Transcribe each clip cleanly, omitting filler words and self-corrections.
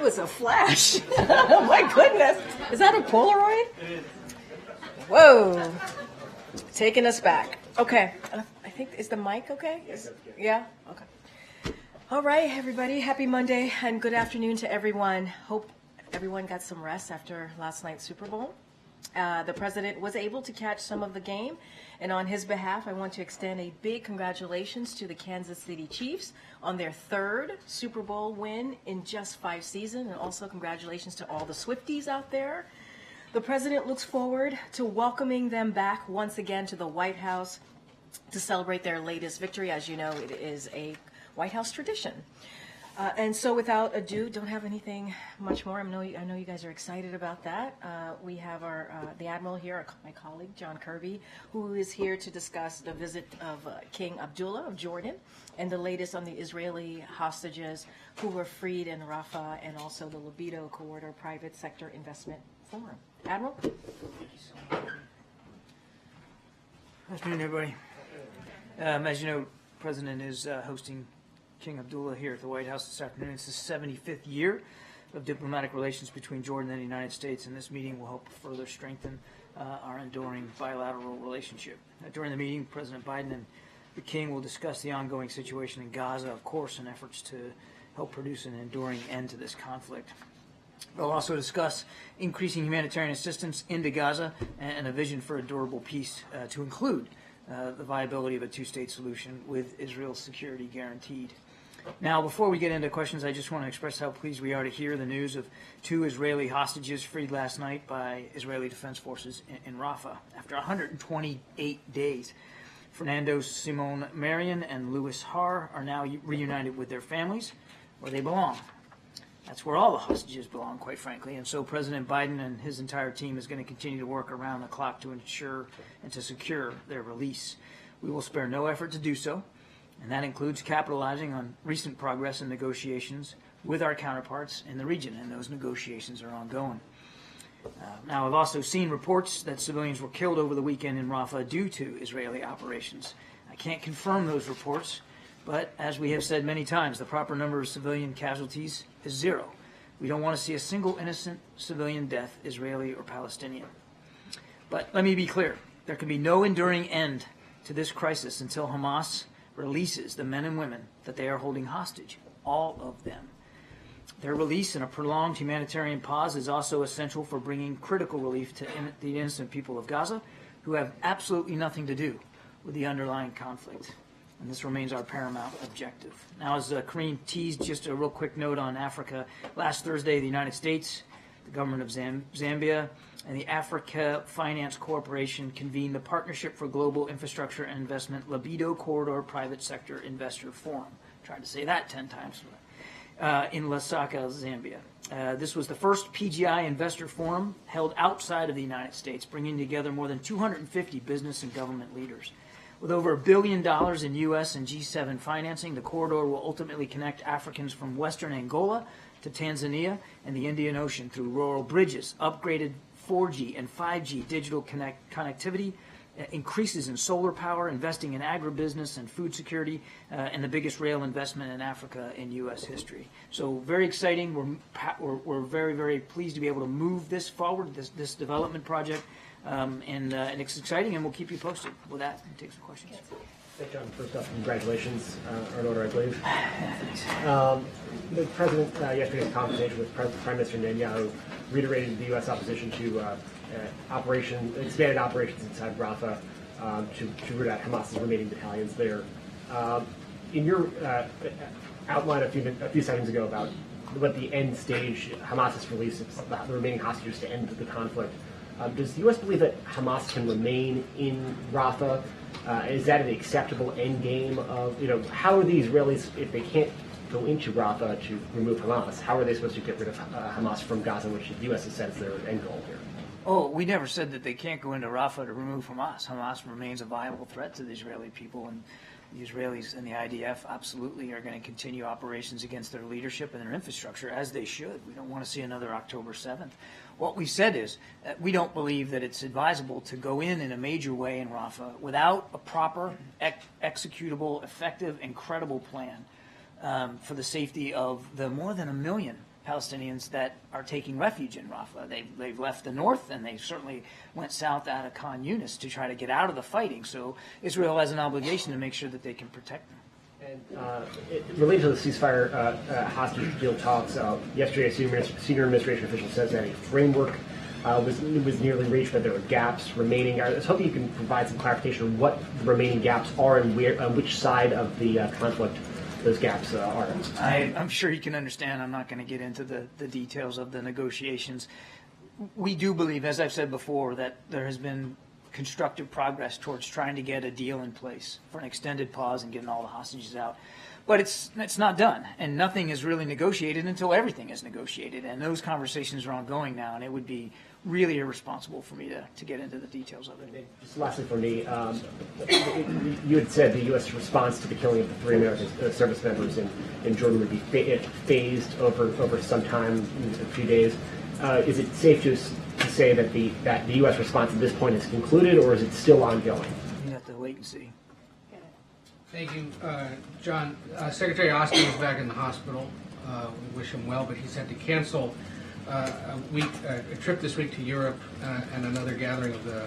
was a flash. Oh my goodness. Is that a Polaroid? Whoa. Taking us back. Okay. I think, is the mic okay? Yeah? Okay. All right, everybody. Happy Monday and good afternoon to everyone. Hope everyone got some rest after last night's Super Bowl. The president was able to catch some of the game, and on his behalf, I want to extend a big congratulations to the Kansas City Chiefs on their third Super Bowl win in just 5 seasons, and also congratulations to all the Swifties out there. The president looks forward to welcoming them back once again to the White House to celebrate their latest victory. As you know, it is a White House tradition. And so without ado, don't have anything much more. I know you guys are excited about that. We have the Admiral here, my colleague, John Kirby, who is here to discuss the visit of King Abdullah of Jordan and the latest on the Israeli hostages who were freed in Rafah, and also the Libido Corridor Private Sector Investment Forum. Admiral? Good afternoon, everybody. As you know, the President is hosting King Abdullah here at the White House this afternoon. It's the 75th year of diplomatic relations between Jordan and the United States, and this meeting will help further strengthen our enduring bilateral relationship. During the meeting, President Biden and the King will discuss the ongoing situation in Gaza, of course, and efforts to help produce an enduring end to this conflict. They'll also discuss increasing humanitarian assistance into Gaza and a vision for a durable peace to include the viability of a two-state solution with Israel's security guaranteed. Now, before we get into questions, I just want to express how pleased we are to hear the news of 2 Israeli hostages freed last night by Israeli Defense Forces in Rafah. After 128 days, Fernando Simon Marion and Louis Har are now reunited with their families, where they belong. That's where all the hostages belong, quite frankly. And so President Biden and his entire team is going to continue to work around the clock to ensure and to secure their release. We will spare no effort to do so, and that includes capitalizing on recent progress in negotiations with our counterparts in the region, and those negotiations are ongoing. Now, I've also seen reports that civilians were killed over the weekend in Rafah due to Israeli operations. I can't confirm those reports, but as we have said many times, the proper number of civilian casualties is 0. We don't want to see a single innocent civilian death, Israeli or Palestinian. But let me be clear, there can be no enduring end to this crisis until Hamas releases the men and women that they are holding hostage, all of them. Their release and a prolonged humanitarian pause is also essential for bringing critical relief to the innocent people of Gaza, who have absolutely nothing to do with the underlying conflict. And this remains our paramount objective. Now, as Karine teased, just a real quick note on Africa. Last Thursday, the United States, the government of Zambia, and the Africa Finance Corporation convened the Partnership for Global Infrastructure and Investment Libido Corridor Private Sector Investor Forum. Tried to say that 10 times. In Lusaka, Zambia. This was the first PGI investor forum held outside of the United States, bringing together more than 250 business and government leaders. With over $1 billion in U.S. and G7 financing, the corridor will ultimately connect Africans from western Angola to Tanzania and the Indian Ocean through rural bridges, upgraded 4G and 5G digital connectivity, increases in solar power, investing in agribusiness and food security, and the biggest rail investment in Africa in U.S. history. So very exciting. We're very, very pleased to be able to move this forward, this development project. And it's exciting, and we'll keep you posted. With that, we'll take some questions. Thanks, John. First off, congratulations in order, I believe. The President, yesterday's conversation with Prime Minister Netanyahu reiterated the U.S. opposition to expanded operations inside Rafah to root out Hamas's remaining battalions there. In your outline a few seconds ago about what the end stage Hamas release the remaining hostages to end the conflict, does the U.S. believe that Hamas can remain in Rafah? Is that an acceptable end game of, how are the Israelis, if they can't go into Rafah to remove Hamas, how are they supposed to get rid of Hamas from Gaza, which the U.S. has said is their end goal here? Oh, we never said that they can't go into Rafah to remove Hamas. Hamas remains a viable threat to the Israeli people, and the Israelis and the IDF absolutely are going to continue operations against their leadership and their infrastructure, as they should. We don't want to see another October 7th. What we said is that we don't believe that it's advisable to go in a major way in Rafah without a proper, executable, effective, and credible plan for the safety of the more than 1 million Palestinians that are taking refuge in Rafah. They've left the north, and they certainly went south out of Khan Yunis to try to get out of the fighting. So Israel has an obligation to make sure that they can protect them. And related to the ceasefire hostage deal talks, yesterday a senior administration official says that a framework was nearly reached, but there were gaps remaining. I was hoping you can provide some clarification on what the remaining gaps are and where, on which side of the conflict those gaps are. I'm sure you can understand. I'm not going to get into the details of the negotiations. We do believe, as I've said before, that there has been constructive progress towards trying to get a deal in place for an extended pause and getting all the hostages out. But it's not done, and nothing is really negotiated until everything is negotiated, and those conversations are ongoing now, and it would be really irresponsible for me to get into the details of it. Just lastly for me, you had said the U.S. response to the killing of the 3 American service members in Jordan would be phased over some time, a few days. Is it safe to say that the U.S. response at this point is concluded, or is it still ongoing? You have to wait and see. Thank you, John. Secretary Austin is back in the hospital. We wish him well, but he's had to cancel a trip this week to Europe and another gathering of the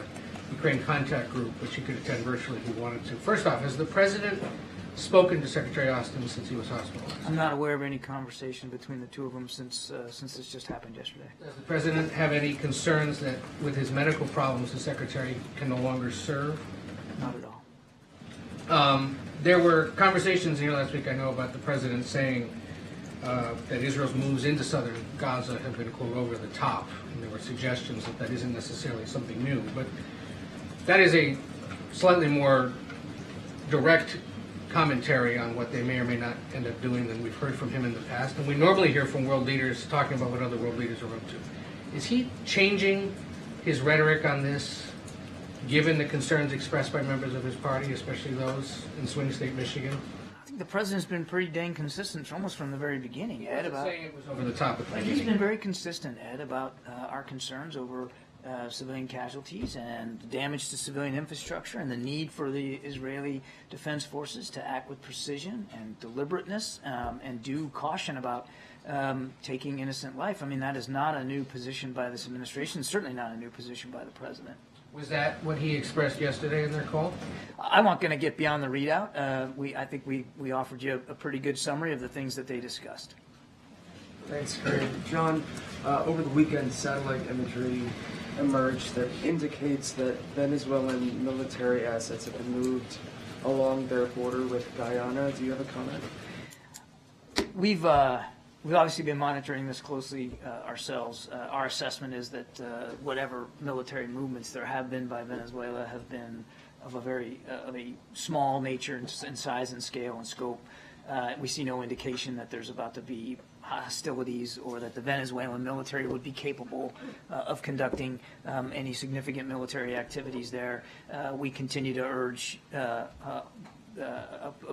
Ukraine Contact Group, which he could attend virtually if he wanted to. First off, has the President spoken to Secretary Austin since he was hospitalized? I'm not aware of any conversation between the two of them since this just happened yesterday. Does the President have any concerns that with his medical problems the Secretary can no longer serve? Not at all. There were conversations here last week, I know, about the President saying that Israel's moves into southern Gaza have been, quote, over the top. And there were suggestions that that isn't necessarily something new. But that is a slightly more direct commentary on what they may or may not end up doing than we've heard from him in the past. And we normally hear from world leaders talking about what other world leaders are up to. Is he changing his rhetoric on this, given the concerns expressed by members of his party, especially those in swing state Michigan? I think the President's been pretty dang consistent almost from the very beginning, Ed. About saying it was over the top at the he's beginning. been very consistent, Ed, about our concerns over civilian casualties and the damage to civilian infrastructure and the need for the Israeli Defense Forces to act with precision and deliberateness and due caution about taking innocent life. I mean, that is not a new position by this administration, certainly not a new position by the President. Was that what he expressed yesterday in their call? I'm not going to get beyond the readout. I think we offered you a pretty good summary of the things that they discussed. Thanks, Karine. John, over the weekend, satellite imagery emerged that indicates that Venezuelan military assets have been moved along their border with Guyana. Do you have a comment? We've obviously been monitoring this closely ourselves. Our assessment is that whatever military movements there have been by Venezuela have been of a small nature in size and scale and scope. We see no indication that there's about to be hostilities or that the Venezuelan military would be capable of conducting any significant military activities there. We continue to urge a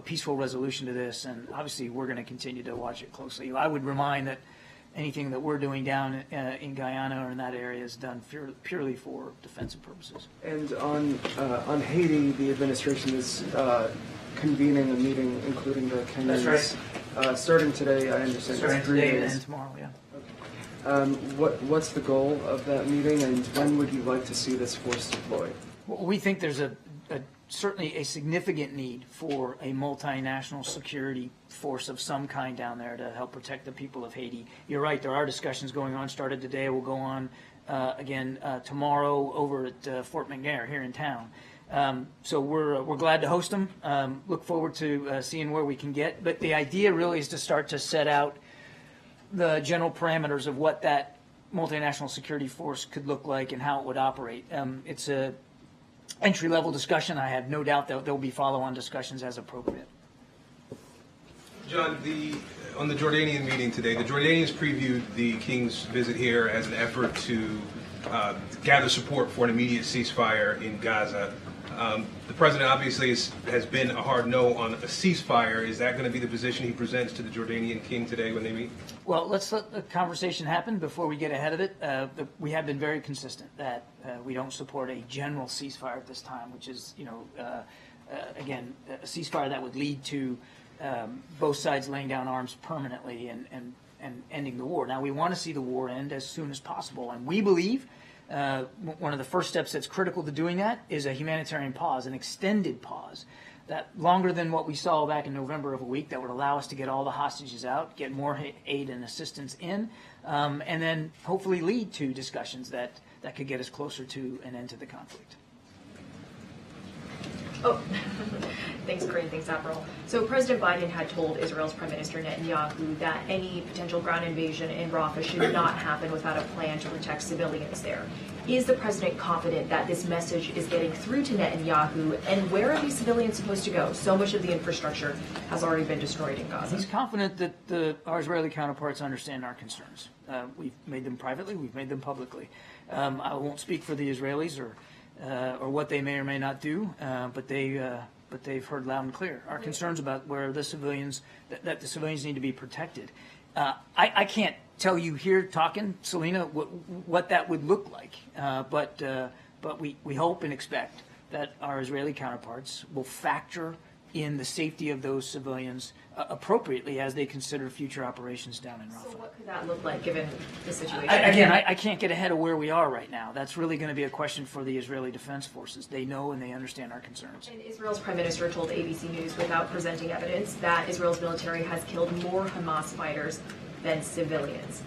peaceful resolution to this, and obviously we're going to continue to watch it closely. I would remind that anything that we're doing down in Guyana or in that area is done purely for defensive purposes. And on Haiti, the administration is convening a meeting, including the Kenyans. That's right. Starting today, I understand. Starting it's 3 today days. and tomorrow, yeah. What's the goal of that meeting, and when would you like to see this force deployed? Well, we think there's certainly a significant need for a multinational security force of some kind down there to help protect the people of Haiti. You're right, there are discussions going on, started today, will go on again tomorrow over at Fort McNair here in town. So we're glad to host them. Look forward to seeing where we can get. But the idea really is to start to set out the general parameters of what that multinational security force could look like and how it would operate. It's a entry-level discussion. I have no doubt that there will be follow-on discussions as appropriate. John, on the Jordanian meeting today, the Jordanians previewed the King's visit here as an effort to gather support for an immediate ceasefire in Gaza. The president obviously has been a hard no on a ceasefire. Is that going to be the position he presents to the Jordanian king today when they meet? Well, let's let the conversation happen before we get ahead of it. We have been very consistent that we don't support a general ceasefire at this time, which is, again, a ceasefire that would lead to both sides laying down arms permanently and and ending the war. Now, we want to see the war end as soon as possible, and we believe one of the first steps that's critical to doing that is a humanitarian pause, an extended pause, that longer than what we saw back in November of a week, that would allow us to get all the hostages out, get more aid and assistance in, and then hopefully lead to discussions that could get us closer to an end to the conflict. Oh, thanks, Karine. Thanks, Admiral. So President Biden had told Israel's Prime Minister Netanyahu that any potential ground invasion in Rafah should not happen without a plan to protect civilians there. Is the president confident that this message is getting through to Netanyahu, and where are these civilians supposed to go? So much of the infrastructure has already been destroyed in Gaza. He's confident that our Israeli counterparts understand our concerns. We've made them privately, we've made them publicly. I won't speak for the Israelis or what they may or may not do, but they've heard loud and clear our concerns about where the civilians that the civilians need to be protected. I can't tell you here talking, Selena, what that would look like, but we hope and expect that our Israeli counterparts will factor in the safety of those civilians appropriately as they consider future operations down in Rafah. So what could that look like given the situation? I can't get ahead of where we are right now. That's really going to be a question for the Israeli Defense Forces. They know and they understand our concerns. And Israel's Prime Minister told ABC News, without presenting evidence, that Israel's military has killed more Hamas fighters than civilians.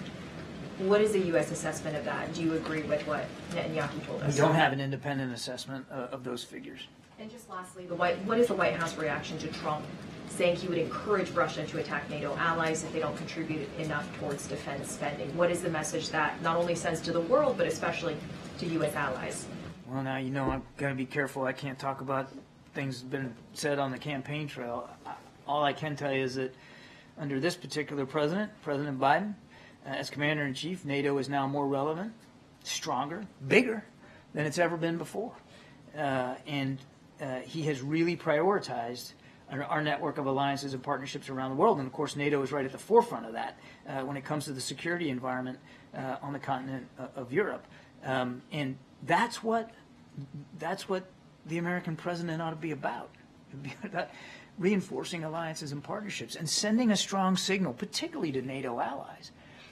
What is the U.S. assessment of that? Do you agree with what Netanyahu told us? We don't have an independent assessment of those figures. And just lastly, what is the White House reaction to Trump saying he would encourage Russia to attack NATO allies if they don't contribute enough towards defense spending? What is the message that not only sends to the world, but especially to U.S. allies? Well, now, I'm going to be careful. I can't talk about things that have been said on the campaign trail. All I can tell you is that under this particular president, President Biden, as Commander-in-Chief, NATO is now more relevant, stronger, bigger than it's ever been before. And he has really prioritized our network of alliances and partnerships around the world. And, of course, NATO is right at the forefront of that when it comes to the security environment on the continent of Europe. And that's what the American president ought to be about. It'd be about reinforcing alliances and partnerships and sending a strong signal, particularly to NATO allies,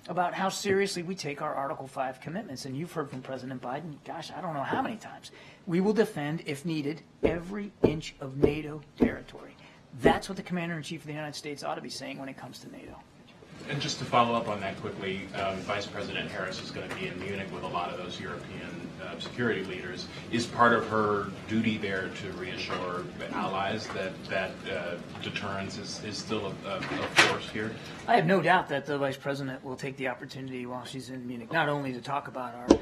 about how seriously we take our Article 5 commitments. And you've heard from President Biden, gosh, I don't know how many times. We will defend, if needed, every inch of NATO territory. That's what the Commander-in-Chief of the United States ought to be saying when it comes to NATO. And just to follow up on that quickly, Vice President Harris is going to be in Munich with a lot of those European security leaders. Is part of her duty there to reassure allies that deterrence is still a force here? I have no doubt that the Vice President will take the opportunity while she's in Munich, not only to talk about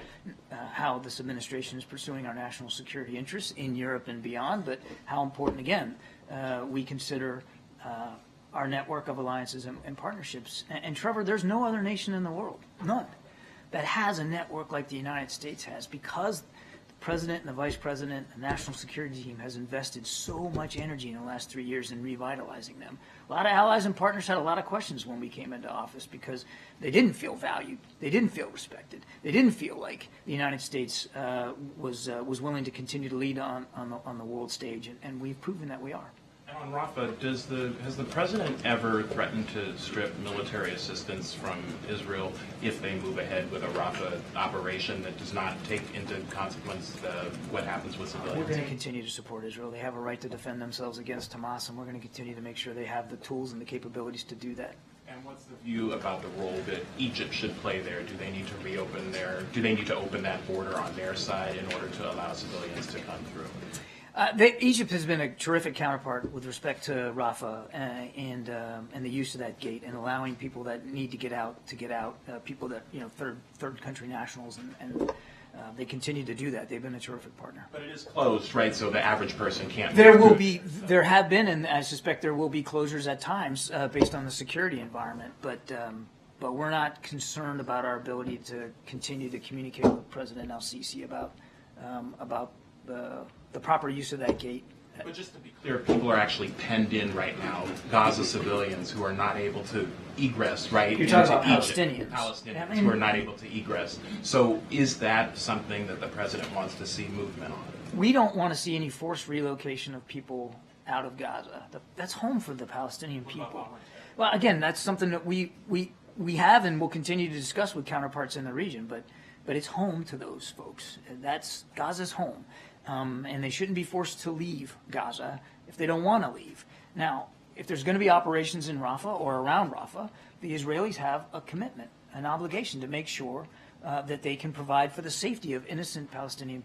how this administration is pursuing our national security interests in Europe and beyond, but how important, again, we consider our network of alliances and partnerships. And Trevor, there's no other nation in the world, none, that has a network like the United States has, because the President and the Vice President and the National Security Team has invested so much energy in the last 3 years in revitalizing them. A lot of allies and partners had a lot of questions when we came into office because they didn't feel valued, they didn't feel respected, they didn't feel like the United States was willing to continue to lead on the world stage, and we've proven that we are. On Rafah, has the president ever threatened to strip military assistance from Israel if they move ahead with a Rafah operation that does not take into consequence what happens with civilians? We're going to continue to support Israel. They have a right to defend themselves against Hamas, and we're going to continue to make sure they have the tools and the capabilities to do that. And what's the view about the role that Egypt should play there? Do they need to open that border on their side in order to allow civilians to come through? Egypt has been a terrific counterpart with respect to Rafah and the use of that gate and allowing people that need to get out, people that, third country nationals, and they continue to do that. They've been a terrific partner. But it is closed, right? So the average person can't. There have been, and I suspect there will be closures at times based on the security environment. But we're not concerned about our ability to continue to communicate with President El-Sisi about the proper use of that gate. But just to be clear, people are actually penned in right now, Gaza civilians who are not able to egress, right? You're talking about Palestinians. Palestinians who are not able to egress. So is that something that the president wants to see movement on? We don't want to see any forced relocation of people out of Gaza. That's home for the Palestinian people. Well, again, that's something that we we have and will continue to discuss with counterparts in the region, but it's home to those folks. That's Gaza's home, and they shouldn't be forced to leave Gaza if they don't want to leave. Now, if there's going to be operations in Rafah or around Rafah, the Israelis have a commitment, an obligation to make sure that they can provide for the safety of innocent Palestinian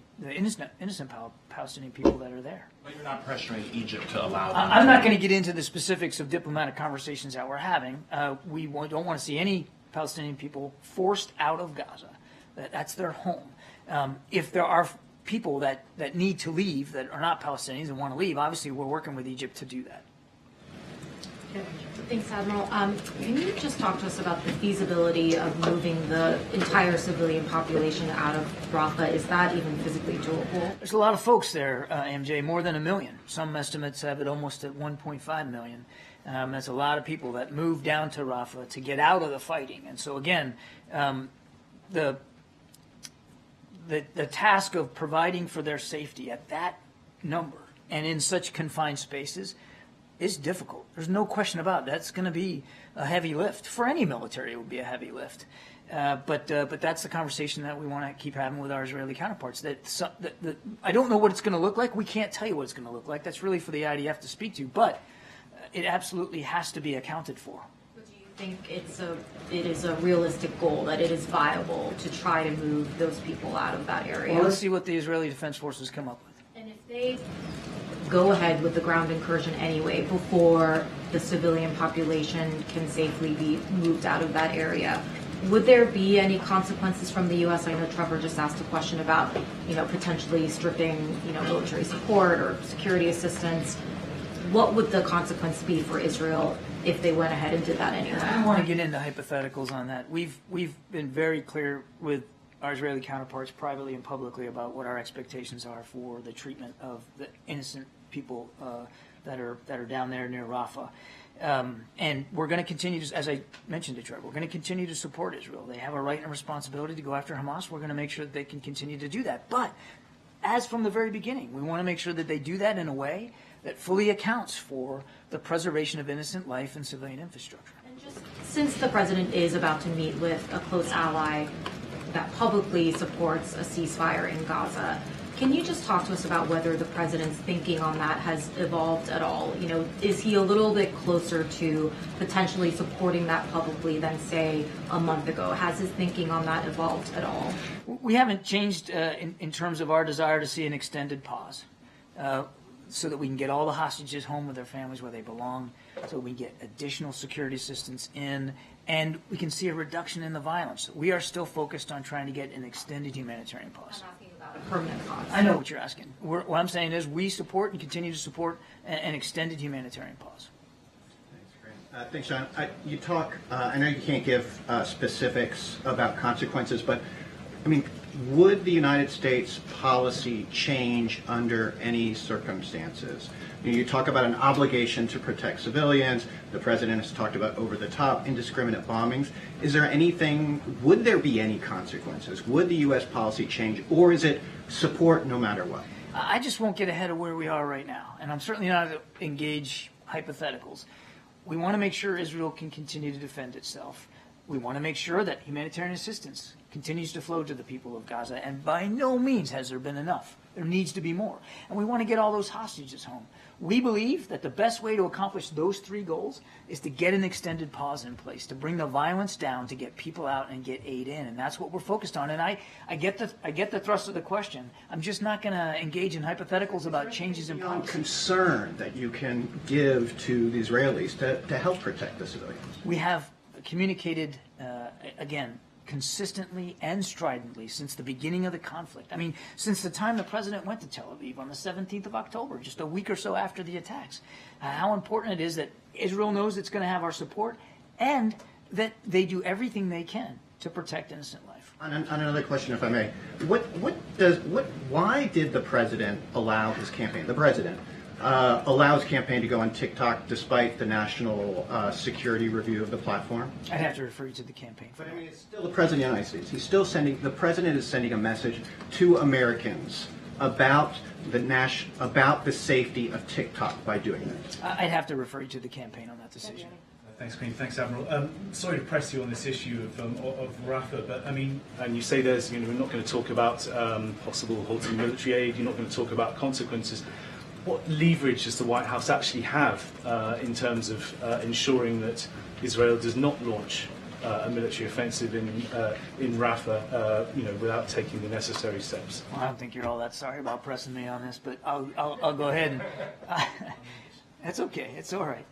people that are there. But you're not pressuring Egypt to allow them. I'm not going to get into the specifics of diplomatic conversations that we're having. We don't want to see any Palestinian people forced out of Gaza. That's their home. If there are people that need to leave that are not Palestinians and want to leave, obviously we're working with Egypt to do that. Thanks, Admiral. Can you just talk to us about the feasibility of moving the entire civilian population out of Rafah? Is that even physically doable? There's a lot of folks there, MJ, more than 1 million. Some estimates have it almost at 1.5 million. That's a lot of people that move down to Rafah to get out of the fighting. And so, again, the task of providing for their safety at that number and in such confined spaces is difficult. There's no question about it. That's going to be a heavy lift. For any military, it would be a heavy lift. But that's the conversation that we want to keep having with our Israeli counterparts. I don't know what it's going to look like. We can't tell you what it's going to look like. That's really for the IDF to speak to. But it absolutely has to be accounted for. But do you think it is a realistic goal, that it is viable to try to move those people out of that area? Well, let's see what the Israeli Defense Forces come up with. And if they go ahead with the ground incursion anyway before the civilian population can safely be moved out of that area, would there be any consequences from the U.S.? I know Trevor just asked a question about, potentially stripping, military support or security assistance. What would the consequence be for Israel if they went ahead and did that anyway? I don't want to get into hypotheticals on that. We've been very clear with our Israeli counterparts privately and publicly about what our expectations are for the treatment of the innocent people that are down there near Rafah. And we're going to continue to, as I mentioned to Trevor, we're going to continue to support Israel. They have a right and responsibility to go after Hamas. We're going to make sure that they can continue to do that. But as from the very beginning, we want to make sure that they do that in a way that fully accounts for the preservation of innocent life and civilian infrastructure. And just since the president is about to meet with a close ally that publicly supports a ceasefire in Gaza, can you just talk to us about whether the president's thinking on that has evolved at all? Is he a little bit closer to potentially supporting that publicly than, say, a month ago? Has his thinking on that evolved at all? We haven't changed in terms of our desire to see an extended pause so that we can get all the hostages home with their families where they belong, so we get additional security assistance in, and we can see a reduction in the violence. We are still focused on trying to get an extended humanitarian pause. I'm asking about a permanent pause. I know what you're asking. What I'm saying is we support and continue to support an extended humanitarian pause. Thanks, John. You talk, I know you can't give specifics about consequences, but I mean, would the United States policy change under any circumstances? You talk about an obligation to protect civilians. The president has talked about over-the-top, indiscriminate bombings. Is there anything, would there be any consequences? Would the U.S. policy change, or is it support no matter what? I just won't get ahead of where we are right now, and I'm certainly not going to engage hypotheticals. We want to make sure Israel can continue to defend itself. We want to make sure that humanitarian assistance continues to flow to the people of Gaza, and by no means has there been enough. There needs to be more. And we want to get all those hostages home. We believe that the best way to accomplish those three goals is to get an extended pause in place, to bring the violence down, to get people out and get aid in. And that's what we're focused on. And I get the thrust of the question. I'm just not going to engage in hypotheticals about changes in policy. Concern that you can give to the Israelis to help protect the civilians? We have communicated, again, consistently and stridently since the beginning of the conflict. I mean, since the time the president went to Tel Aviv on the 17th of October, just a week or so after the attacks, how important it is that Israel knows it's going to have our support and that they do everything they can to protect innocent life. On another question, if I may, why did the president allow his campaign, allows campaign to go on TikTok despite the national security review of the platform? I'd have to refer you to the campaign. But I mean, it's still the president of the United States. He's still the president is sending a message to Americans about the safety of TikTok by doing that. I'd have to refer you to the campaign on that decision. Thanks, Queen. Thanks, Admiral. Sorry to press you on this issue of Rafah, but I mean, And you say there's, we're not going to talk about possible halting military aid. You're not going to talk about consequences. What leverage does the White House actually have in terms of ensuring that Israel does not launch a military offensive in Rafah, without taking the necessary steps? Well, I don't think you're all that sorry about pressing me on this, but I'll go ahead and that's okay. It's all right.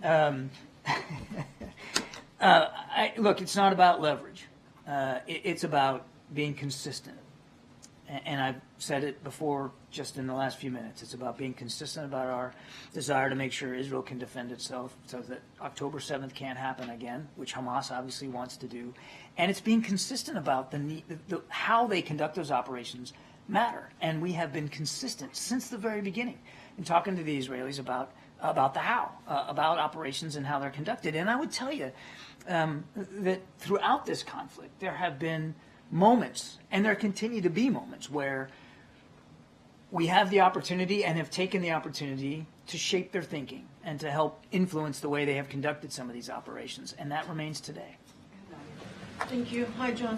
Look, it's not about leverage. It's about being consistent. And I've said it before just in the last few minutes. It's about being consistent about our desire to make sure Israel can defend itself so that October 7th can't happen again, which Hamas obviously wants to do. And it's being consistent about how they conduct those operations matter. And we have been consistent since the very beginning in talking to the Israelis about the how, about operations and how they're conducted. And I would tell you that throughout this conflict, there have been moments, and there continue to be moments, where we have the opportunity and have taken the opportunity to shape their thinking and to help influence the way they have conducted some of these operations. And that remains today. Thank you. Hi, John.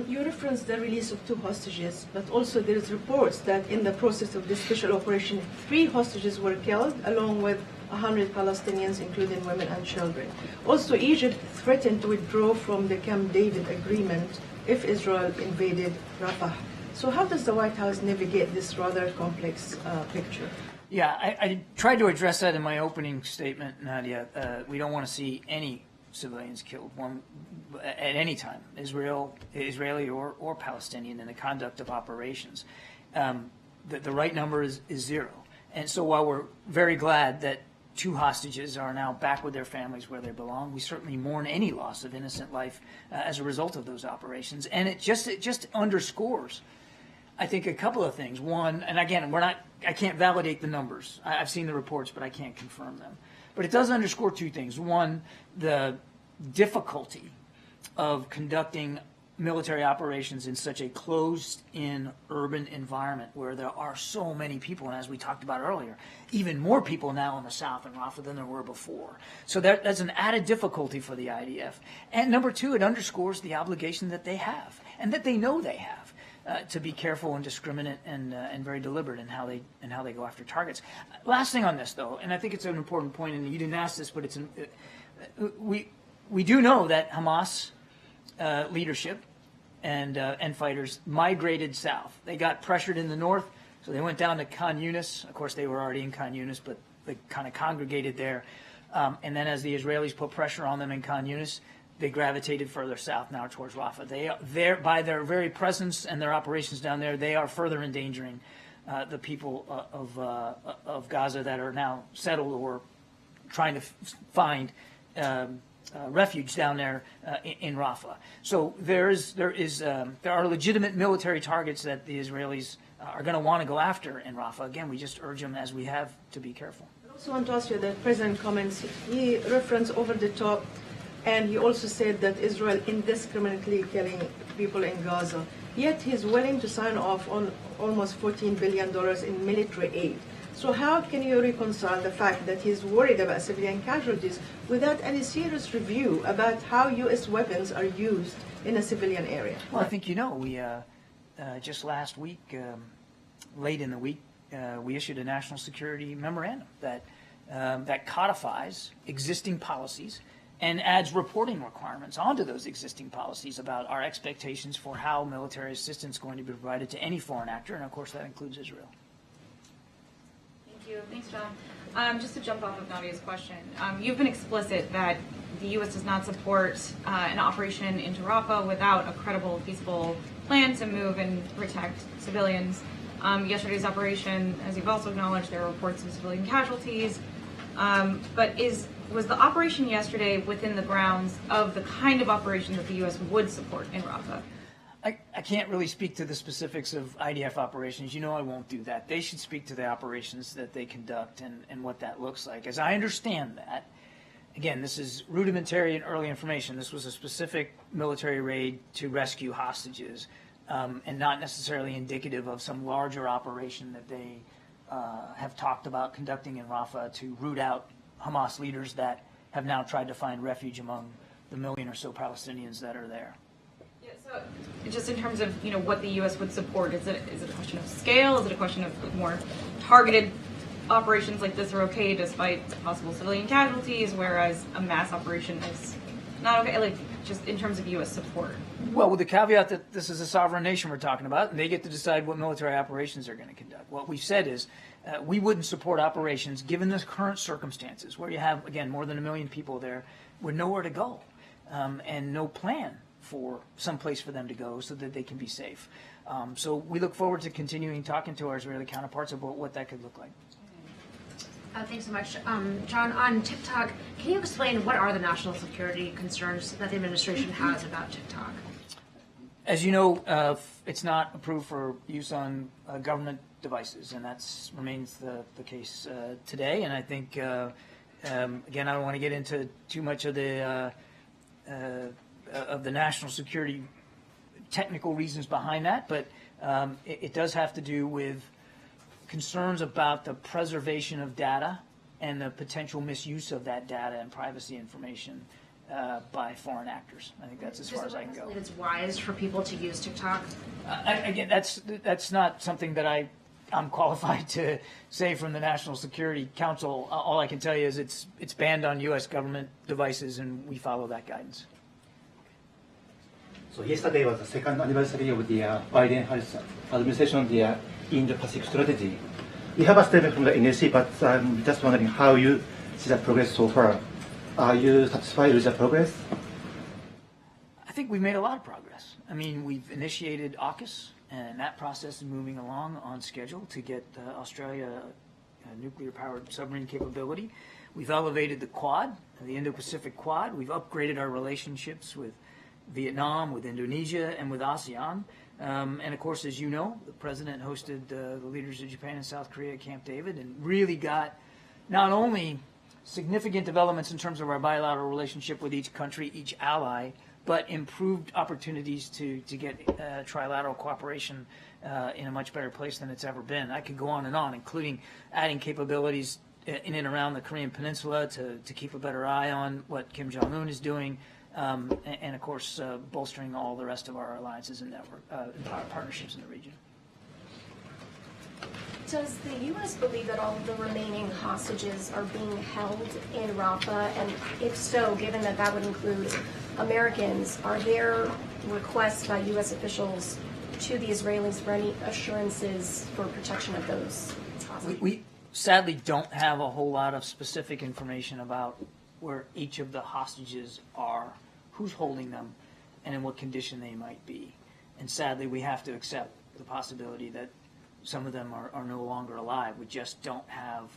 You referenced the release of 2 hostages, but also there is reports that in the process of this special operation, 3 hostages were killed, along with 100 Palestinians, including women and children. Also, Egypt threatened to withdraw from the Camp David agreement if Israel invaded Rafah. So how does the White House navigate this rather complex picture? Yeah, I tried to address that in my opening statement, Nadia. We don't want to see any civilians killed at any time, Israeli or Palestinian, in the conduct of operations. The right number is 0. And so while we're very glad that 2 hostages are now back with their families where they belong, we certainly mourn any loss of innocent life as a result of those operations. And it just underscores, I think, a couple of things. One, and again, I can't validate the numbers. I've seen the reports, but I can't confirm them. But it does underscore 2 things. One, the difficulty of conducting military operations in such a closed-in urban environment where there are so many people, and as we talked about earlier, even more people now in the south in Rafah than there were before. So that's an added difficulty for the IDF. And number 2, it underscores the obligation that they have, and that they know they have, to be careful and discriminate and very deliberate in how they go after targets. Last thing on this, though, and I think it's an important point, and you didn't ask this, but we do know that Hamas leadership and fighters migrated south. They got pressured in the north, so they went down to Khan Yunis. Of course, they were already in Khan Yunis, but they kind of congregated there. And then as the Israelis put pressure on them in Khan Yunis, they gravitated further south now towards Rafah. By their very presence and their operations down there, they are further endangering the people of Gaza that are now settled or trying to find refuge down there in Rafah. So there are legitimate military targets that the Israelis are going to want to go after in Rafah. Again, we just urge them, as we have, to be careful. I also want to ask you that President comments, he referenced over the top, and he also said that Israel indiscriminately killing people in Gaza. Yet he's willing to sign off on almost $14 billion in military aid. So how can you reconcile the fact that he's worried about civilian casualties without any serious review about how U.S. weapons are used in a civilian area? Well, I think we just last week, late in the week, we issued a national security memorandum that codifies existing policies and adds reporting requirements onto those existing policies about our expectations for how military assistance is going to be provided to any foreign actor, and of course that includes Israel. Thanks, John. Just to jump off of Nadia's question, you've been explicit that the U.S. does not support an operation into Rafah without a credible, feasible plan to move and protect civilians. Yesterday's operation, as you've also acknowledged, there are reports of civilian casualties. But was the operation yesterday within the grounds of the kind of operation that the U.S. would support in Rafah? I can't really speak to the specifics of IDF operations. You know I won't do that. They should speak to the operations that they conduct and what that looks like. As I understand that, again, this is rudimentary and early information. This was a specific military raid to rescue hostages and not necessarily indicative of some larger operation that they have talked about conducting in Rafah to root out Hamas leaders that have now tried to find refuge among the million or so Palestinians that are there. Yeah, so just in terms of what the U.S. would support, is it a question of scale? Is it a question of more targeted operations like this are okay despite possible civilian casualties, whereas a mass operation is not okay? Like just in terms of U.S. support. Well, with the caveat that this is a sovereign nation we're talking about, and they get to decide what military operations they're going to conduct. What we've said is we wouldn't support operations given the current circumstances, where you have, again, more than 1 million people there with nowhere to go and no plan for some place for them to go so that they can be safe. So we look forward to continuing talking to our Israeli counterparts about what that could look like. Thanks so much. John, on TikTok, can you explain what are the national security concerns that the administration has about TikTok? As you know, it's not approved for use on government devices, and that remains the case today. And I think, again, I don't want to get into too much of the national security technical reasons behind that, but it does have to do with concerns about the preservation of data and the potential misuse of that data and privacy information by foreign actors. I think that's as far as I can go. It's wise for people to use TikTok? Again, that's not something that I'm qualified to say from the National Security Council. All I can tell you is it's banned on U.S. government devices, and we follow that guidance. So yesterday was the second anniversary of the Biden-Harris administration, the Indo-Pacific strategy. We have a statement from the NSC, but I'm just wondering how you see the progress so far. Are you satisfied with the progress? I think we've made a lot of progress. I mean, we've initiated AUKUS, and that process is moving along on schedule to get Australia a nuclear-powered submarine capability. We've elevated the Quad, the Indo-Pacific Quad. We've upgraded our relationships with Vietnam, with Indonesia, and with ASEAN. And of course, as you know, the president hosted the leaders of Japan and South Korea at Camp David and really got not only significant developments in terms of our bilateral relationship with each country, each ally, but improved opportunities to get trilateral cooperation in a much better place than it's ever been. I could go on, including adding capabilities in and around the Korean Peninsula to keep a better eye on what Kim Jong-un is doing, and of course, bolstering all the rest of our alliances and network partnerships in the region. Does the U.S. believe that all of the remaining hostages are being held in Rafah? And if so, given that that would include Americans, are there requests by U.S. officials to the Israelis for any assurances for protection of those hostages? We sadly don't have a whole lot of specific information about where each of the hostages are, who's holding them, and in what condition they might be. And sadly, we have to accept the possibility that some of them are no longer alive. We just don't have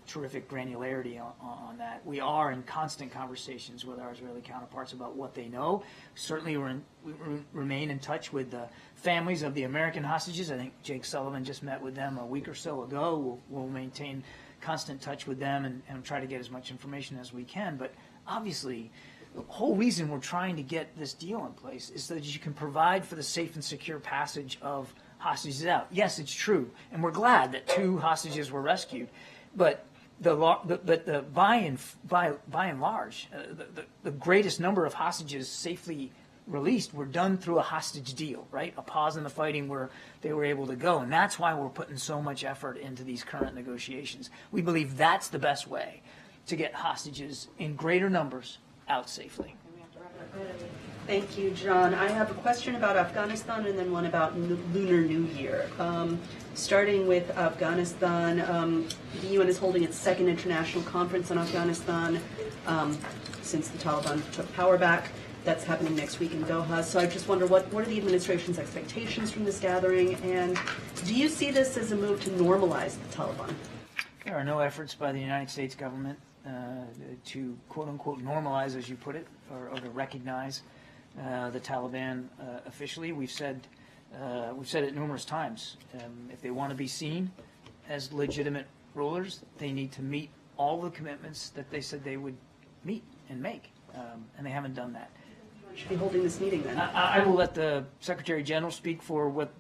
terrific granularity on that. We are in constant conversations with our Israeli counterparts about what they know. Certainly we remain in touch with the families of the American hostages. I think Jake Sullivan just met with them a week or so ago. We'll maintain constant touch with them and try to get as much information as we can. But obviously, the whole reason we're trying to get this deal in place is so that you can provide for the safe and secure passage of hostages out. Yes, it's true, and we're glad that 2 hostages were rescued, but by and large, the greatest number of hostages safely released were done through a hostage deal, right? A pause in the fighting where they were able to go, and that's why we're putting so much effort into these current negotiations. We believe that's the best way to get hostages in greater numbers out safely. Thank you, John. I have a question about Afghanistan and then one about Lunar New Year. Starting with Afghanistan, the UN is holding its second international conference on Afghanistan since the Taliban took power back. That's happening next week in Doha. So I just wonder, what are the administration's expectations from this gathering, and do you see this as a move to normalize the Taliban? There are no efforts by the United States government to quote-unquote normalize, as you put it, or to recognize the Taliban officially. We've said it numerous times. If they want to be seen as legitimate rulers, they need to meet all the commitments that they said they would meet and make, and they haven't done that. Should be holding this meeting then. I will let the Secretary General speak for what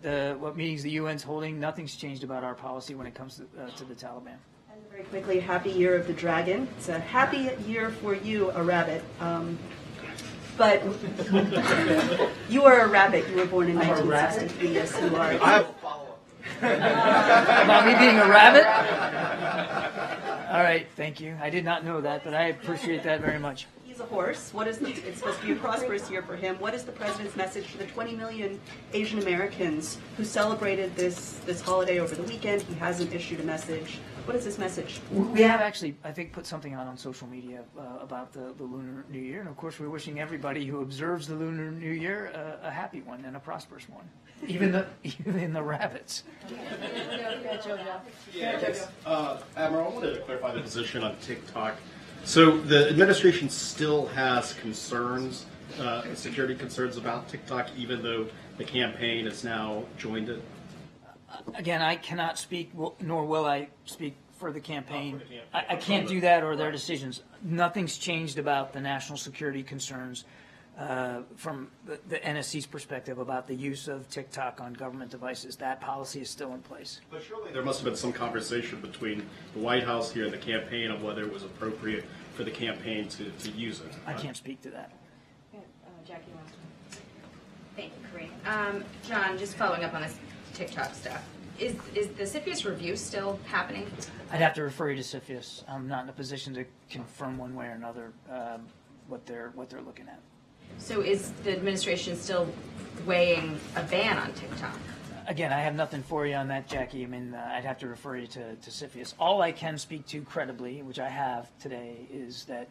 meetings the UN's holding. Nothing's changed about our policy when it comes to the Taliban. And the Very quickly, happy year of the dragon. It's a happy year for you, a rabbit. But you are a rabbit. You were born in 1963. Yes, you are. I have a follow-up. About me being a rabbit? All right, thank you. I did not know that, but I appreciate that very much. He's a horse. It's supposed to be a prosperous year for him. What is the president's message to the 20 million Asian Americans who celebrated this holiday over the weekend? He hasn't issued a message. What is his message? We have actually, I think, put something on social media about the Lunar New Year, and of course we're wishing everybody who observes the Lunar New Year a happy one and a prosperous one, even the rabbits. Admiral, I wanted to clarify the position on TikTok. So the administration still has concerns, security concerns about TikTok, even though the campaign has now joined it? Again, I cannot speak, nor will I speak for the campaign. I can't do that or their decisions. Nothing's changed about the national security concerns from the NSC's perspective about the use of TikTok on government devices. That policy is still in place. But surely there must have been some conversation between the White House here and the campaign on whether it was appropriate for the campaign to use it. I can't speak to that. Jackie, thank you, Karine. John, just following up on this TikTok stuff. Is the CFIUS review still happening? I'd have to refer you to CFIUS. I'm not in a position to confirm one way or another what they're looking at. So is the administration still weighing a ban on TikTok? Again, I have nothing for you on that, Jackie. I mean, I'd have to refer you to CFIUS. All I can speak to credibly, which I have today, is that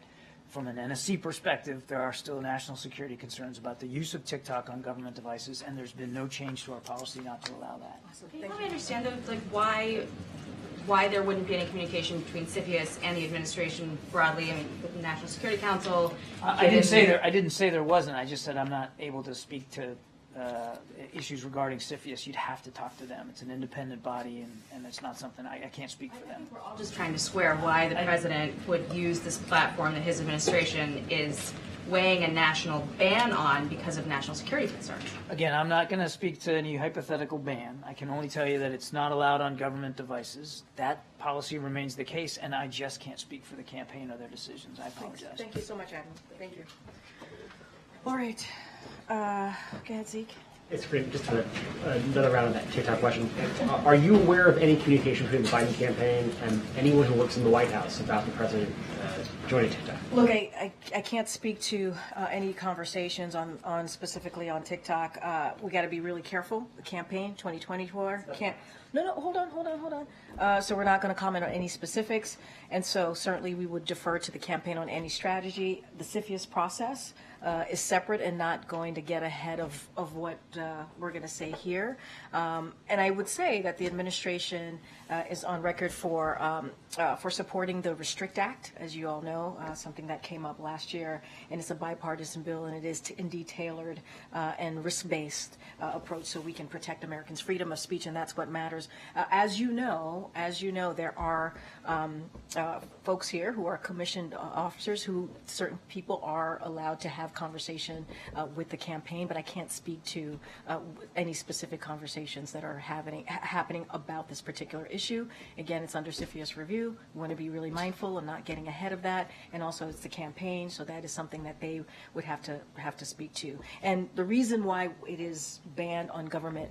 from an NSC perspective, there are still national security concerns about the use of TikTok on government devices, and there's been no change to our policy not to allow that. Can you help me understand, though, like why there wouldn't be any communication between CFIUS and the administration broadly, I mean, with the National Security Council? I didn't say there wasn't. I just said I'm not able to speak to issues regarding CFIUS. You'd have to talk to them. It's an independent body, and it's not something I can't speak for them. We're all just trying to square why the president would use this platform that his administration is weighing a national ban on because of national security concerns. Again, I'm not going to speak to any hypothetical ban. I can only tell you that it's not allowed on government devices. That policy remains the case, and I just can't speak for the campaign or their decisions. I apologize. Thank you so much, Admiral. Thank you. All right. Go ahead, Zeke. It's great. Just another round of that TikTok question. Are you aware of any communication between the Biden campaign and anyone who works in the White House about the president joining TikTok? Look, I can't speak to any conversations on specifically on TikTok. We got to be really careful. The campaign 2024 can't. No, hold on. So we're not going to comment on any specifics, and so certainly we would defer to the campaign on any strategy. The CFIUS process is separate and not going to get ahead of what we're going to say here. And I would say that the administration is on record for supporting the Restrict Act, as you all know, something that came up last year, and it's a bipartisan bill, and it is indeed tailored and risk-based approach so we can protect Americans' freedom of speech, and that's what matters. As you know, there are folks here who are commissioned officers who certain people are allowed to have conversation with the campaign, but I can't speak to any specific conversations that are happening about this particular issue. Again, it's under CFIUS review. We want to be really mindful of not getting ahead of that, and also it's the campaign, so that is something that they would have to speak to. And the reason why it is banned on government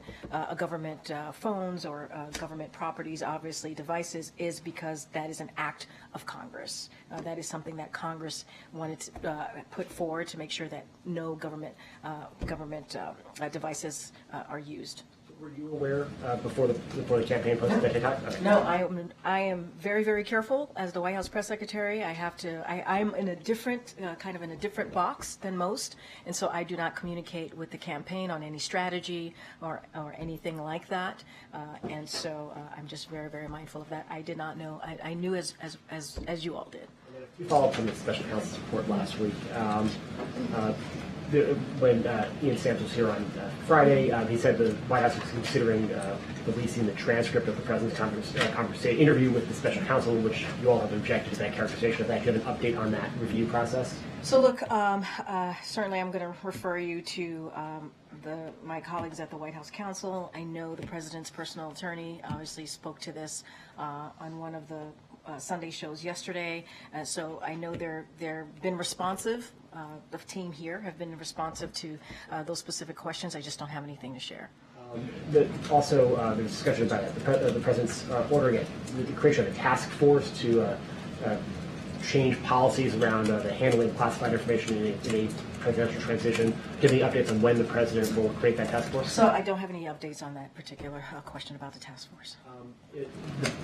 phones or government properties, obviously devices, is because that is an act of Congress. That is something that Congress wanted to put forward to make sure that no government devices are used. Were you aware before the campaign posted that TikTok? Okay. No, I am very, very careful as the White House press secretary. I'm in a different in a different box than most, and so I do not communicate with the campaign on any strategy or anything like that. And so I'm just very, very mindful of that. I did not know. I knew as you all did. You followed up on the special counsel's report last week. When Ian Sams was here on Friday, he said the White House was considering releasing the transcript of the president's interview with the special counsel, which you all have objected to that characterization of that. Do you have an update on that review process? So look, certainly I'm going to refer you to my colleagues at the White House Counsel. I know the president's personal attorney obviously spoke to this on one of the Sunday shows yesterday, so I know they've been responsive. The team here have been responsive to those specific questions. I just don't have anything to share. Also, there's discussion about the president's ordering the creation of a task force to change policies around the handling of classified information in a presidential transition. Do you have any updates on when the president will create that task force? So I don't have any updates on that particular question about the task force. The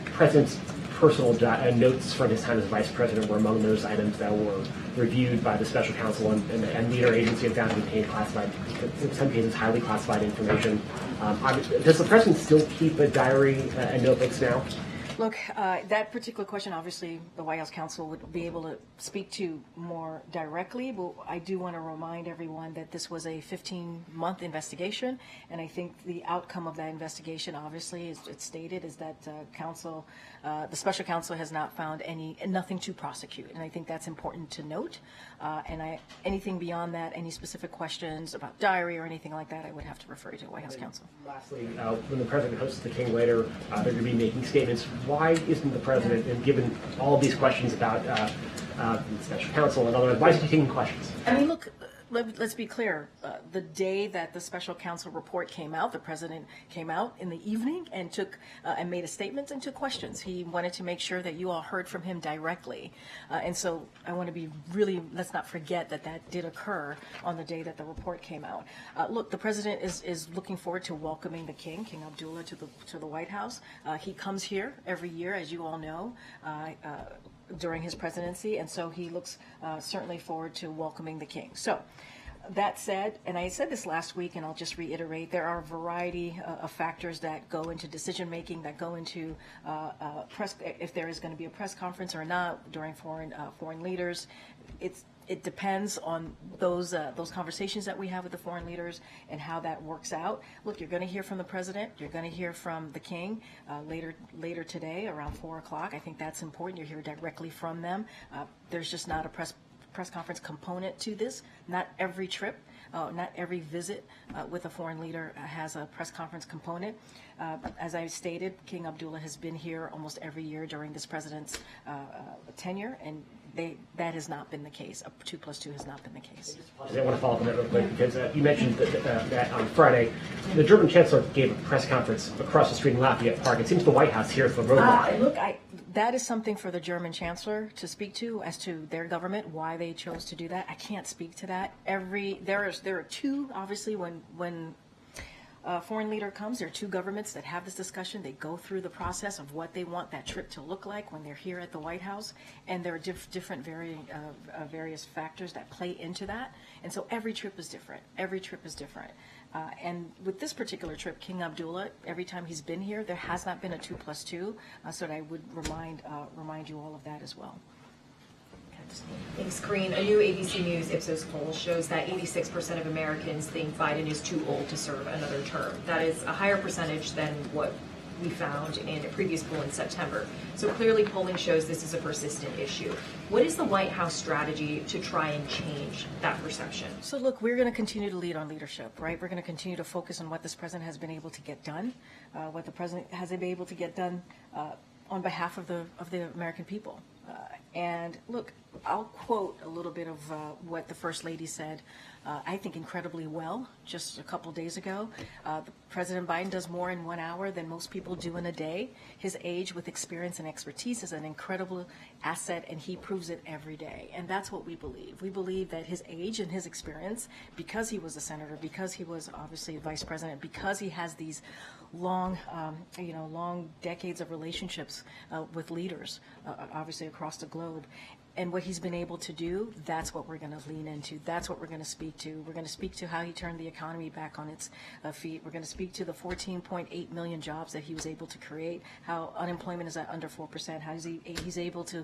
president's personal notes from his time as vice president were among those items that were reviewed by the special counsel and leader agency and found to contain classified, in some cases, highly classified information. Does the president still keep a diary and notebooks now? Look, that particular question, obviously, the White House counsel would be able to speak to more directly, but I do want to remind everyone that this was a 15-month investigation, and I think the outcome of that investigation, obviously, as it's stated, is that the special counsel has not found nothing to prosecute, and I think that's important to note. Anything beyond that, any specific questions about diary or anything like that, I would have to refer you to White House counsel. Lastly, when the president hosts the King later, they're going to be making statements. Why isn't the president, and given all of these questions about the special counsel and other, why is he taking questions? I mean, look, let's be clear. The day that the special counsel report came out, the president came out in the evening and took and made a statement and took questions. He wanted to make sure that you all heard from him directly. And so I want to be really, let's not forget that that did occur on the day that the report came out. Look, the president is looking forward to welcoming the King Abdullah, to the White House. He comes here every year, as you all know, during his presidency, and so he looks certainly forward to welcoming the King. So that said, and I said this last week, and I'll just reiterate, there are a variety of factors that go into decision making, that go into if there is going to be a press conference or not during foreign leaders. It depends on those conversations that we have with the foreign leaders and how that works out. Look, you're going to hear from the president. You're going to hear from the King later today around 4 o'clock. I think that's important. You hear directly from them. There's just not a press conference component to this. Not every trip, not every visit with a foreign leader has a press conference component. As I stated, King Abdullah has been here almost every year during this president's tenure, and that has not been the case. 2+2 has not been the case. I want to follow up on that real quick because you mentioned that on Friday, the German chancellor gave a press conference across the street in Lafayette Park. It seems the White House here for roadblock. Look, that is something for the German chancellor to speak to as to their government, why they chose to do that. I can't speak to that. There are two, obviously, when a foreign leader comes, there are two governments that have this discussion. They go through the process of what they want that trip to look like when they're here at the White House, and there are different various factors that play into that. And so every trip is different. Every trip is different. And with this particular trip, King Abdullah, every time he's been here, there has not been a 2+2. So I would remind you all of that as well. Thanks, Karine. A new ABC News Ipsos poll shows that 86% of Americans think Biden is too old to serve another term. That is a higher percentage than what we found in a previous poll in September. So clearly polling shows this is a persistent issue. What is the White House strategy to try and change that perception? So look, we're going to continue to lead on leadership, right? We're going to continue to focus on what this president has been able to get done, what the president has been able to get done on behalf of the American people. And look, I'll quote a little bit of what the First Lady said, I think incredibly well, just a couple days ago. President Biden does more in 1 hour than most people do in a day. His age with experience and expertise is an incredible asset, and he proves it every day. And that's what we believe. We believe that his age and his experience, because he was a senator, because he was obviously a vice president, because he has these long decades of relationships with leaders, obviously across the globe. And what he's been able to do, that's what we're going to lean into. That's what we're going to speak to. We're going to speak to how he turned the economy back on its feet. We're going to speak to the 14.8 million jobs that he was able to create, how unemployment is at under 4%, how he's able to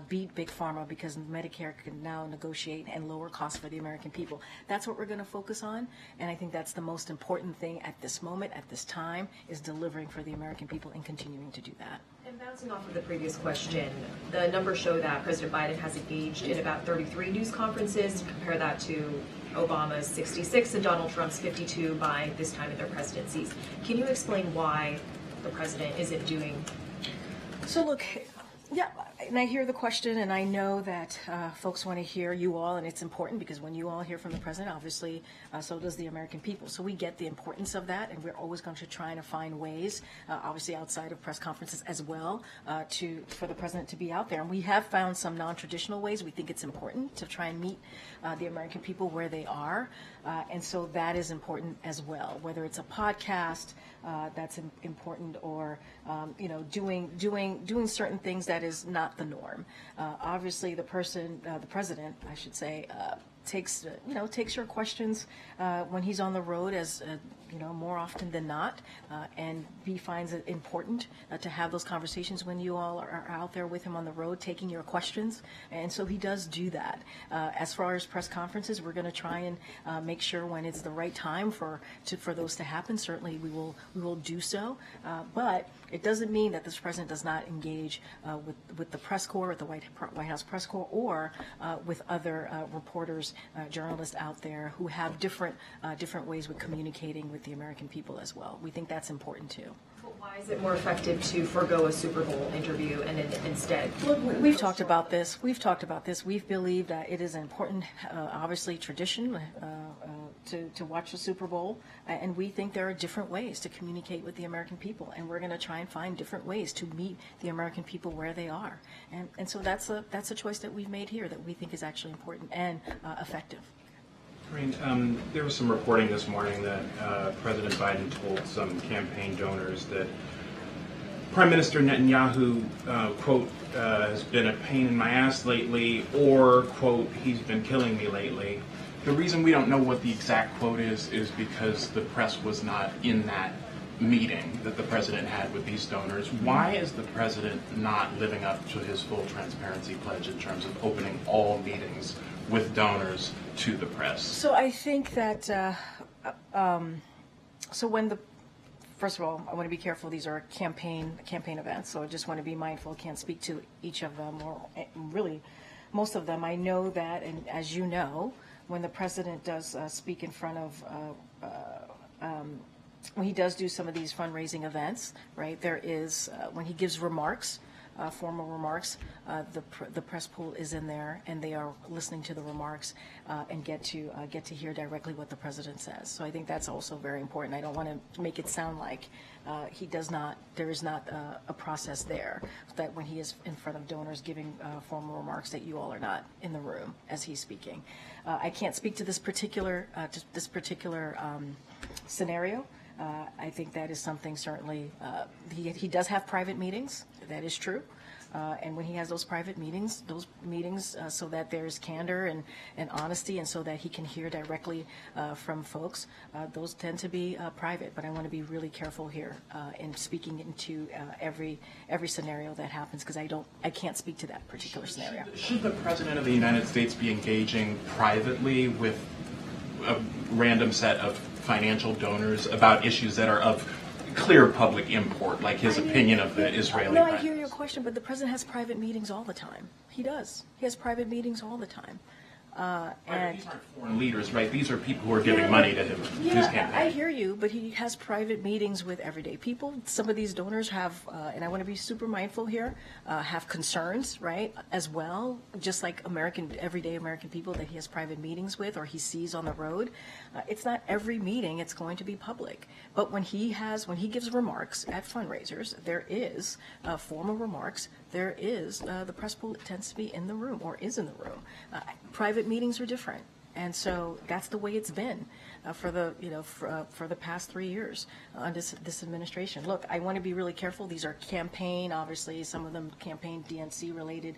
beat Big Pharma because Medicare can now negotiate and lower costs for the American people. That's what we're going to focus on, and I think that's the most important thing at this moment, at this time, is delivering for the American people and continuing to do that. And bouncing off of the previous question, the numbers show that President Biden has engaged in about 33 news conferences. Compare that to Obama's 66 and Donald Trump's 52 by this time in their presidencies. Can you explain why the president isn't doing? So look, Yeah, and I hear the question, and I know that folks want to hear you all, and it's important because when you all hear from the president, obviously, so does the American people. So we get the importance of that, and we're always going to try to find ways, obviously outside of press conferences as well, for the president to be out there. And we have found some non-traditional ways. We think it's important to try and meet the American people where they are, and so that is important as well. Whether it's a podcast that's important, or doing certain things that is not the norm. Obviously, the president, I should say, takes your questions when he's on the road as more often than not, and he finds it important to have those conversations when you all are out there with him on the road taking your questions, and so he does do that. As far as press conferences, we're going to try and make sure when it's the right time for those to happen. Certainly we will do so, but it doesn't mean that this president does not engage with the press corps, with the White House press corps, or with other reporters, journalists out there who have different ways with communicating with the American people as well. We think that's important too. But why is it more effective to forego a Super Bowl interview and instead? Look, we've talked about this. We believe that it is an important, obviously, tradition to watch the Super Bowl, and we think there are different ways to communicate with the American people, and we're going to try and find different ways to meet the American people where they are, and so that's a choice that we've made here that we think is actually important and effective. Karine, there was some reporting this morning that President Biden told some campaign donors that Prime Minister Netanyahu, quote, has been a pain in my ass lately, or, quote, he's been killing me lately. The reason we don't know what the exact quote is because the press was not in that meeting that the president had with these donors. Why is the president not living up to his full transparency pledge in terms of opening all meetings with donors to the press? So I think that, first of all, I want to be careful. These are campaign events, so I just want to be mindful. I can't speak to each of them, or really most of them. I know that, and as you know, when the president does speak in front of, when he does do some of these fundraising events, right, there is, when he gives remarks, formal remarks, the press pool is in there, and they are listening to the remarks and get to hear directly what the president says. So I think that's also very important. I don't want to make it sound like there is not a process there, that when he is in front of donors giving formal remarks that you all are not in the room as he's speaking. I can't speak to this particular scenario. I think that is something certainly, he does have private meetings, that is true. And when he has those private meetings, so that there's candor and honesty, and so that he can hear directly from folks, those tend to be private. But I want to be really careful here in speaking into every scenario that happens, because I can't speak to that particular scenario. Should the President of the United States be engaging privately with a random set of financial donors about issues that are of clear public import, like his opinion of the Israeli? No, I hear your question, but the president has private meetings all the time. He does. He has private meetings all the time. And these aren't foreign leaders, right? These are people who are giving money to him, his campaign. I hear you, but he has private meetings with everyday people. Some of these donors have, and I want to be super mindful here, have concerns, right, as well, just like everyday American people that he has private meetings with or he sees on the road. It's not every meeting it's going to be public, but when he gives remarks at fundraisers, there is formal remarks. There is the press pool that tends to be in the room or is in the room. Private meetings are different, and so that's the way it's been for the past 3 years under this administration. Look, I want to be really careful. These are campaign, obviously, some of them campaign DNC related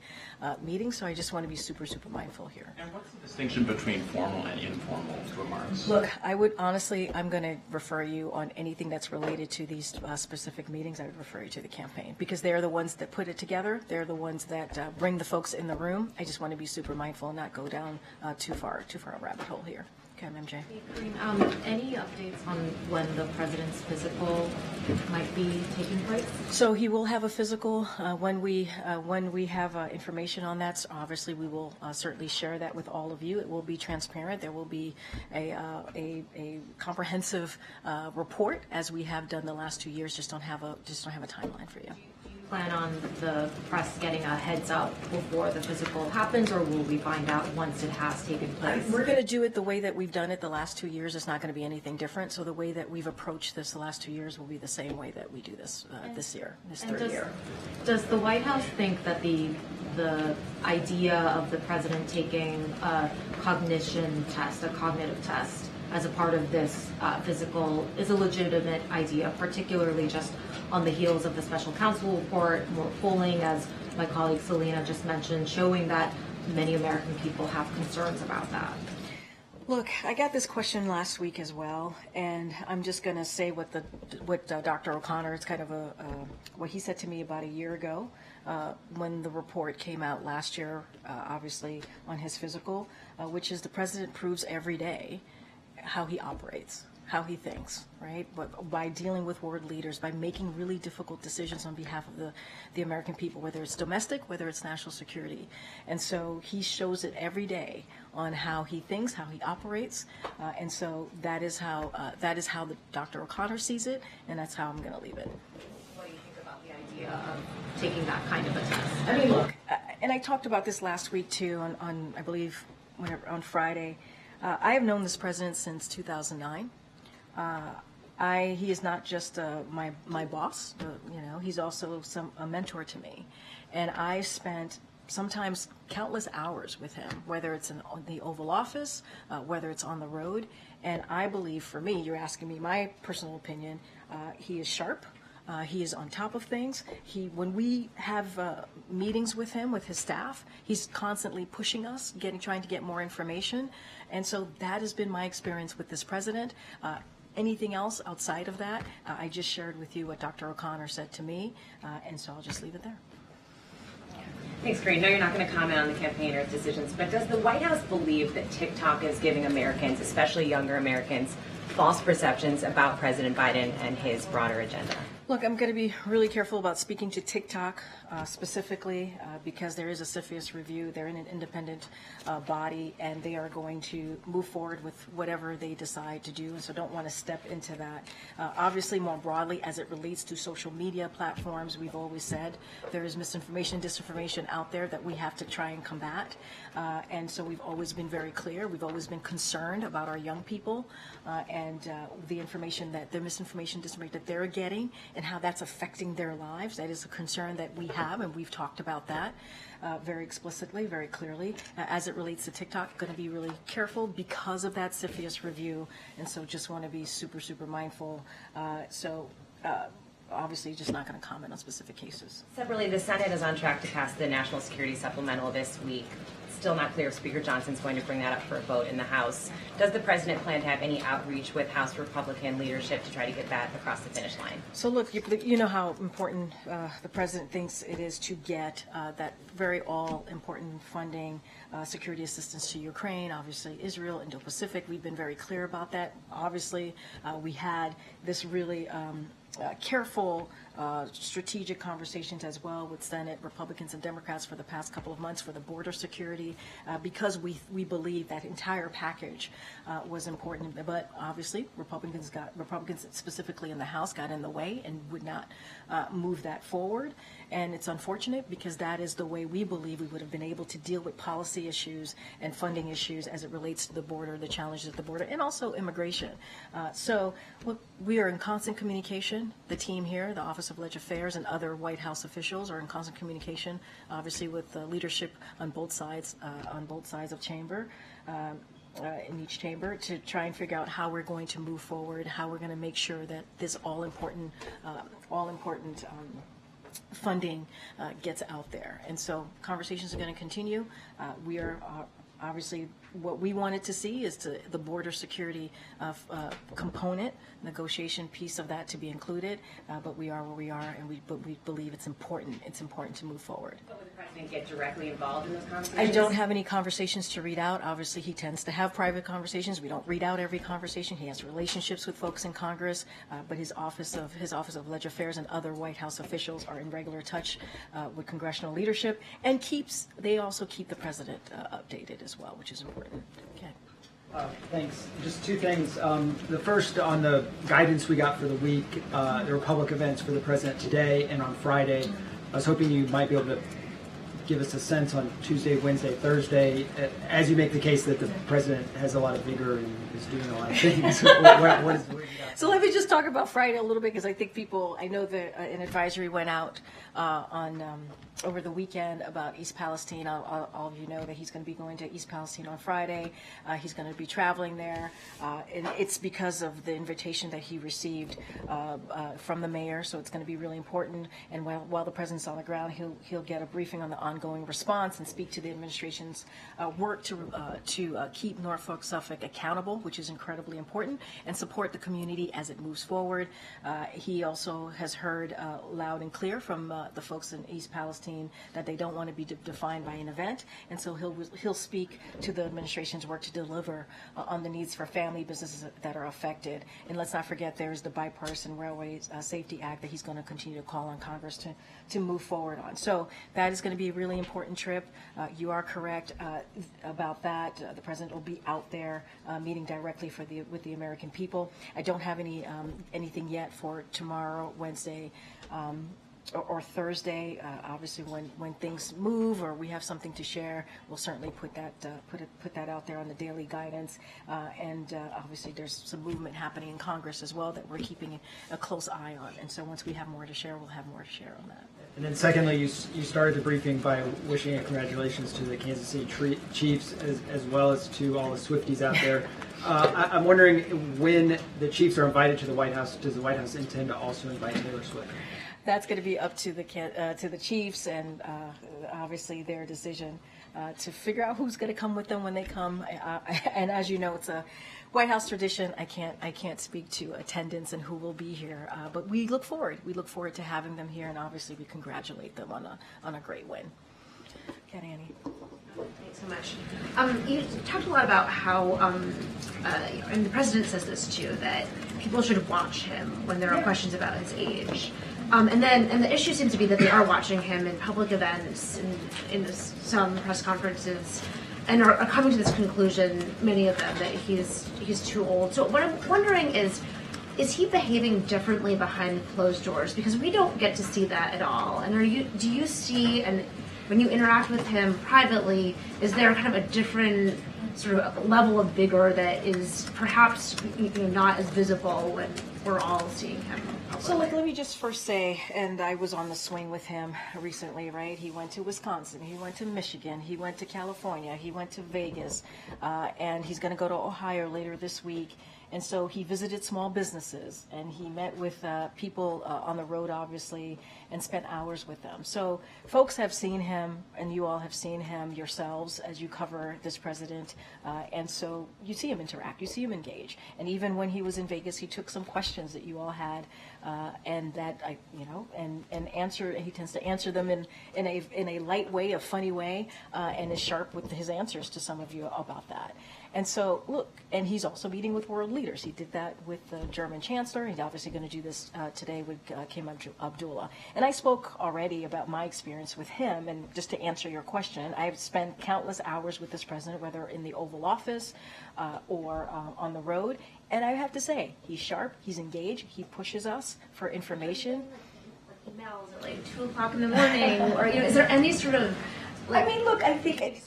meetings. So I just want to be super mindful here. And what's the distinction between formal and informal remarks? Look, I'm going to refer you on anything that's related to these specific meetings. I would refer you to the campaign, because they're the ones that put it together. They're the ones that bring the folks in the room. I just want to be super mindful and not go down too far a rabbit hole here. Okay, MJ. Any updates on when the president's physical might be taking place? So he will have a physical when we have information on that. So obviously, we will certainly share that with all of you. It will be transparent. There will be a comprehensive report, as we have done the last 2 years. Just don't have a timeline for you. Do you plan on the press getting a heads up before the physical happens, or will we find out once it has taken place? We're going to do it the way that we've done it the last 2 years. It's not going to be anything different. So the way that we've approached this the last 2 years will be the same way that we do this this year, this third year. Does the White House think that the idea of the president taking a cognition test, a cognitive test, as a part of this physical is a legitimate idea, particularly just on the heels of the special counsel report, more polling, as my colleague Selena just mentioned, showing that many American people have concerns about that? Look, I got this question last week as well, and I'm just going to say what Dr. O'Connor, it's kind of what he said to me about a year ago when the report came out last year, obviously on his physical, which is the president proves every day how he operates, how he thinks, right? But by dealing with world leaders, by making really difficult decisions on behalf of the American people, whether it's domestic, whether it's national security. And so he shows it every day on how he thinks, how he operates. And so that is how Dr. O'Connor sees it, and that's how I'm going to leave it. What do you think about the idea of taking that kind of a test? I mean, look, and I talked about this last week too on I believe, on Friday. I have known this president since 2009. He is not just my boss, he's also a mentor to me. And I spent sometimes countless hours with him, whether it's in the Oval Office, whether it's on the road. And I believe, for me, you're asking me my personal opinion, he is sharp. He is on top of things. When we have meetings with him, with his staff, he's constantly pushing us, trying to get more information. And so that has been my experience with this president. Anything else outside of that, I just shared with you what Dr. O'Connor said to me, and so I'll just leave it there. Thanks, Karine. No, you're not going to comment on the campaign or its decisions, but does the White House believe that TikTok is giving Americans, especially younger Americans, false perceptions about President Biden and his broader agenda? Look, I'm going to be really careful about speaking to TikTok specifically because there is a CFIUS review. They're in an independent body, and they are going to move forward with whatever they decide to do, and so don't want to step into that. Obviously, more broadly, as it relates to social media platforms, we've always said there is misinformation, disinformation out there that we have to try and combat, and so we've always been very clear. We've always been concerned about our young people and the information the misinformation, disinformation that they're getting, and how that's affecting their lives. That is a concern that we have, and we've talked about that very explicitly, very clearly. As it relates to TikTok, going to be really careful because of that CFIUS review, and so just want to be super, super mindful. Obviously, just not going to comment on specific cases. Separately, the Senate is on track to pass the National Security Supplemental this week. Still not clear if Speaker Johnson's going to bring that up for a vote in the House. Does the president plan to have any outreach with House Republican leadership to try to get that across the finish line? So look, you know how important the president thinks it is to get that very all-important funding, security assistance to Ukraine, obviously Israel, Indo-Pacific. We've been very clear about that. Obviously, we had this really careful strategic conversations as well with Senate Republicans and Democrats for the past couple of months for the border security because we believe that entire package was important. But obviously, Republicans specifically in the House got in the way and would not move that forward. And it's unfortunate because that is the way we believe we would have been able to deal with policy issues and funding issues as it relates to the border, the challenges at the border, and also immigration. So look, we are in constant communication. The team here, the Office of Legislative Affairs, and other White House officials are in constant communication, obviously with the leadership on both sides of chamber. In each chamber to try and figure out how we're going to move forward, how we're going to make sure that this all-important funding gets out there. And so conversations are going to continue. We are obviously what we wanted to see is the border security component, negotiation piece of that to be included, but we are where we are, and we believe it's important. It's important to move forward. But would the president get directly involved in those conversations? I don't have any conversations to read out. Obviously, he tends to have private conversations. We don't read out every conversation. He has relationships with folks in Congress, but his Office of Legislative Affairs and other White House officials are in regular touch with congressional leadership, and they also keep the president updated as well, which is important. Okay. Thanks. Just two things. The first, on the guidance we got for the week, there were public events for the president today and on Friday. I was hoping you might be able to give us a sense on Tuesday, Wednesday, Thursday, as you make the case that the president has a lot of vigor and is doing a lot of things. what is So let me just talk about Friday a little bit, because I think people, I know that an advisory went out over the weekend about East Palestine. All of you know that he's going to be going to East Palestine on Friday. He's going to be traveling there. And it's because of the invitation that he received from the mayor, so it's going to be really important. And while the president's on the ground, he'll get a briefing on the ongoing response and speak to the administration's work to keep Norfolk Suffolk accountable, which is incredibly important, and support the community as it moves forward. He also has heard loud and clear from the folks in East Palestine that they don't want to be defined by an event, and so he'll speak to the administration's work to deliver on the needs for family businesses that are affected. And let's not forget there's the Bipartisan Railway Safety Act that he's going to continue to call on Congress to move forward on. So that is going to be a really important trip. You are correct about that. The president will be out there meeting directly with the American people. I don't have anything yet for tomorrow, Wednesday, or Thursday. Obviously, when things move or we have something to share, we'll certainly put that out there on the daily guidance. And obviously, there's some movement happening in Congress as well that we're keeping a close eye on. And so once we have more to share, we'll have more to share on that. And then secondly, you started the briefing by wishing congratulations to the Kansas City Chiefs as well as to all the Swifties out there. I'm wondering, when the Chiefs are invited to the White House, does the White House intend to also invite Taylor Swift? That's going to be up to the Chiefs and obviously their decision to figure out who's going to come with them when they come. And as you know, it's a White House tradition. I can't speak to attendance and who will be here, but we look forward. We look forward to having them here, and obviously we congratulate them on a great win. Okay, Annie. Thanks so much. You talked a lot about how, and the president says this too, that people should watch him when there are questions about his age. And the issue seems to be that they are watching him in public events, in some press conferences, and are coming to this conclusion, many of them, that he's too old. So what I'm wondering is he behaving differently behind closed doors? Because we don't get to see that at all. And do you see, and when you interact with him privately, is there kind of a different sort of level of vigor that is perhaps not as visible when we're all seeing him publicly? So let me just first say, and I was on the swing with him recently, right? He went to Wisconsin, he went to Michigan, he went to California, he went to Vegas, and he's going to go to Ohio later this week. And so he visited small businesses, and he met with people on the road, obviously, and spent hours with them. So folks have seen him, and you all have seen him yourselves as you cover this president. And so you see him interact, you see him engage. And even when he was in Vegas, he took some questions that you all had, and that and answer. He tends to answer them in a light way, a funny way, and is sharp with his answers to some of you about that. And so, look, and he's also meeting with world leaders. He did that with the German chancellor. He's obviously going to do this today with King Abdullah. And I spoke already about my experience with him. And just to answer your question, I've spent countless hours with this president, whether in the Oval Office or on the road. And I have to say, he's sharp, he's engaged, he pushes us for information. Emails at like 2 o'clock in the morning, or is there any sort of I mean, look, I think a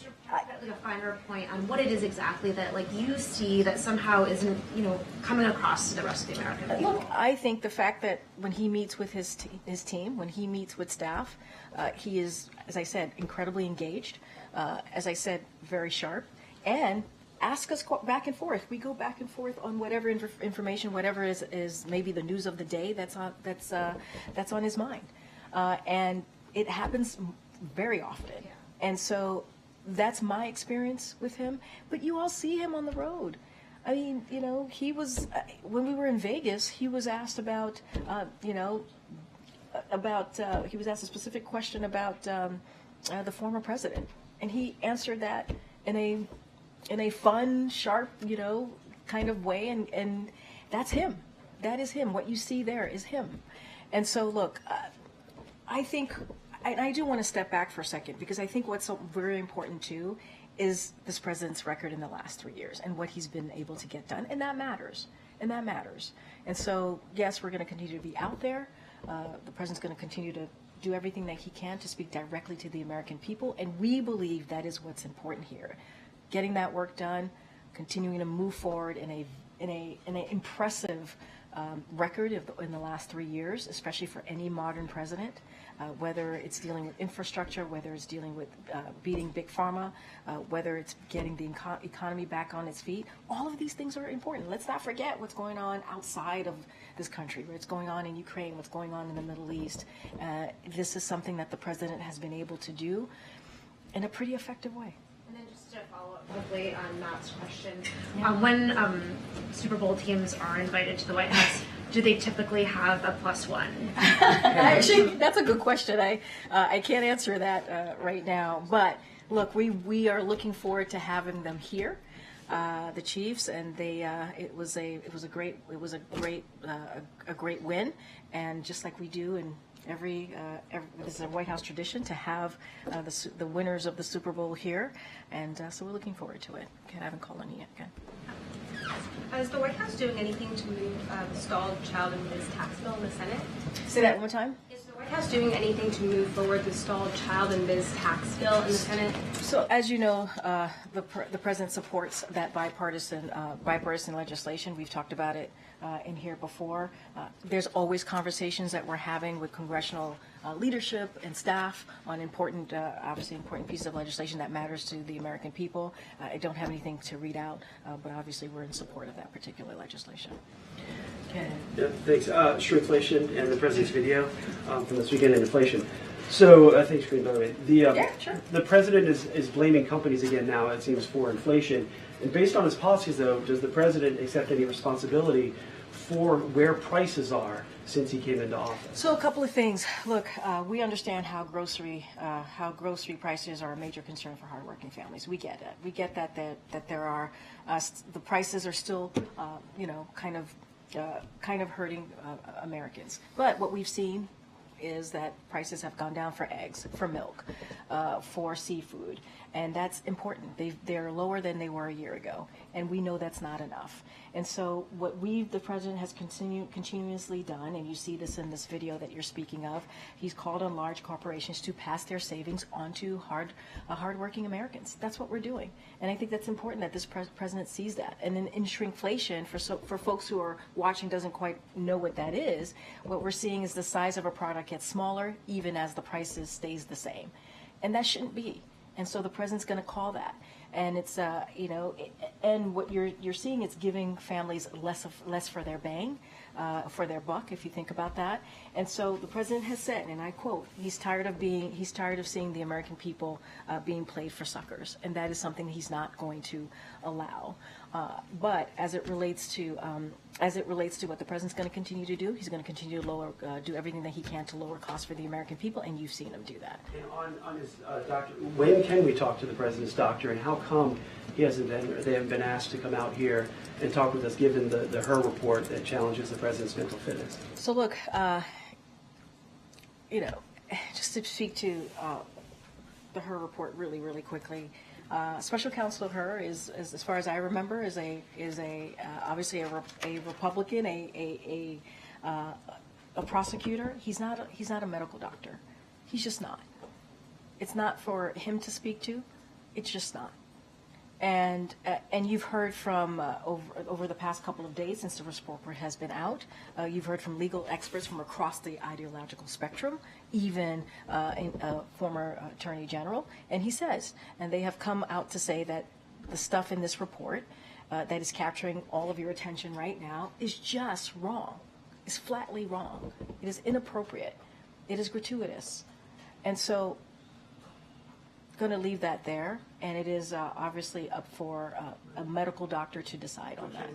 finer point on what it is exactly that you see that somehow isn't coming across to the rest of the American people. Look, I think the fact that when he meets with his team, when he meets with staff, he is, as I said, incredibly engaged. As I said, very sharp, and ask us back and forth. We go back and forth on whatever information, whatever is maybe the news of the day that's on his mind, and it happens very often. And so that's my experience with him. But you all see him on the road. I mean, he was, when we were in Vegas, he was asked about, he was asked a specific question about the former president. And he answered that in a fun, sharp, kind of way. And that's him. That is him. What you see there is him. And so, look, I think... And I do want to step back for a second, because I think what's so very important too is this president's record in the last 3 years and what he's been able to get done, and that matters. And so, yes, we're going to continue to be out there. The president's going to continue to do everything that he can to speak directly to the American people, and we believe that is what's important here. Getting that work done, continuing to move forward in an impressive record in the last 3 years, especially for any modern president, whether it's dealing with infrastructure, whether it's dealing with beating big pharma, whether it's getting the economy back on its feet. All of these things are important. Let's not forget what's going on outside of this country, what's going on in Ukraine, what's going on in the Middle East. This is something that the president has been able to do in a pretty effective way. And then just to follow up quickly on Matt's question, when Super Bowl teams are invited to the White House, do they typically have a +1? Actually, that's a good question. I can't answer that right now. But look, we are looking forward to having them here, the Chiefs, and it was a great win, and just like we do in every this is a White House tradition to have the winners of the Super Bowl here, and so we're looking forward to it. Okay, I haven't called on you yet. Okay. Is the White House doing anything to move the stalled child and Ms. tax bill in the Senate? Say that one more time. Is the White House doing anything to move forward the stalled child and Ms. tax bill in the Senate? So, as you know, the president supports that bipartisan legislation. We've talked about it in here before. There's always conversations that we're having with congressional leadership and staff on obviously important pieces of legislation that matters to the American people. I don't have anything to read out, but obviously we're in support of that particular legislation. Okay. Yeah, thanks. Shrinkflation and the president's video from this weekend in inflation. So, thanks, Karine, by the way. The president is blaming companies again now, it seems, for inflation. And based on his policies, though, does the president accept any responsibility for where prices are since he came into office? So a couple of things. Look, we understand how grocery prices are a major concern for hardworking families. We get it. We get that there are the prices are still kind of hurting Americans. But what we've seen is that prices have gone down for eggs, for milk, for seafood, and that's important. They're lower than they were a year ago, and we know that's not enough. And so what the president has continuously done, and you see this in this video that you're speaking of, he's called on large corporations to pass their savings on to hardworking Americans. That's what we're doing, and I think that's important that this president sees that. And in shrinkflation, for folks who are watching doesn't quite know what that is, what we're seeing is the size of a product gets smaller even as the prices stays the same, and that shouldn't be. And so the president's going to call that, and it's and what you're seeing, it's giving families less for their bang, for their buck, if you think about that. And so the president has said, and I quote, he's tired of seeing the American people being played for suckers, and that is something that he's not going to allow. But as it relates to what the president's going to continue to do, he's going to continue to do everything that he can to lower costs for the American people, and you've seen him do that. And on his doctor, when can we talk to the president's doctor, and how come they haven't been asked to come out here and talk with us, given the Her report that challenges the president's mental fitness? So look, just to speak to the Her report really, really quickly. Special Counsel Her is, as far as I remember, is obviously a Republican, a prosecutor. He's not a medical doctor. He's just not. It's not for him to speak to. It's just not. And you've heard from over the past couple of days since the report has been out, you've heard from legal experts from across the ideological spectrum, even a former attorney general, and he says, and they have come out to say that the stuff in this report that is capturing all of your attention right now is just wrong. It's flatly wrong. It is inappropriate. It is gratuitous. And so going to leave that there, and it is obviously up for a medical doctor to decide on that.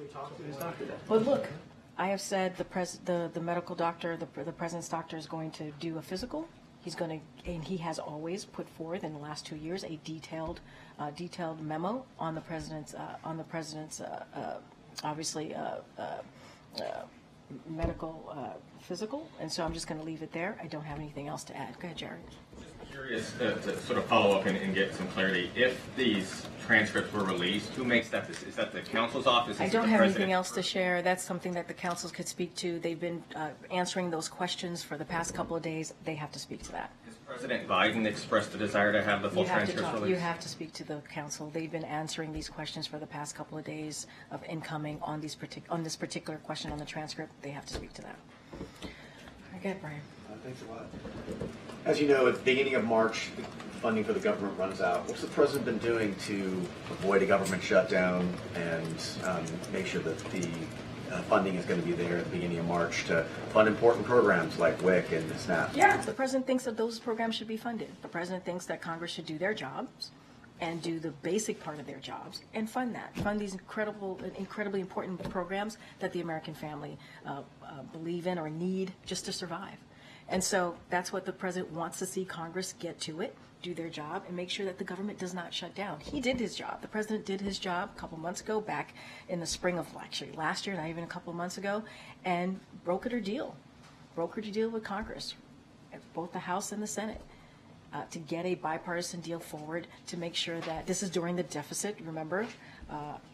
But look, I have said the medical doctor, the president's doctor, is going to do a physical. He's going to, and he has always put forth in the last 2 years a detailed memo on the president's obviously medical physical, and so I'm just going to leave it there. I don't have anything else to add. Go ahead, Jared. curious to sort of follow up and get some clarity. If these transcripts were released, who makes that decision? Is that the council's office? I don't have anything else to share. That's something that the councils could speak to. They've been answering those questions for the past couple of days. They have to speak to that. Has President Biden expressed the desire to have the full transcripts released? You have to speak to the council. They've been answering these questions for the past couple of days of incoming on this particular question on the transcript. They have to speak to that. Okay, Brian. Thanks a lot. As you know, at the beginning of March, the funding for the government runs out. What's the president been doing to avoid a government shutdown and make sure that the funding is going to be there at the beginning of March to fund important programs like WIC and SNAP? Yeah, the president thinks that those programs should be funded. The president thinks that Congress should do their jobs and do the basic part of their jobs and fund that. Fund these incredibly important programs that the American family believe in or need just to survive. And so that's what the president wants to see Congress get to it, do their job, and make sure that the government does not shut down. He did his job. The president did his job a couple months ago, back in the spring of actually last year, not even a couple of months ago, and brokered a deal with Congress, both the House and the Senate, to get a bipartisan deal forward to make sure that this is during the deficit, remember,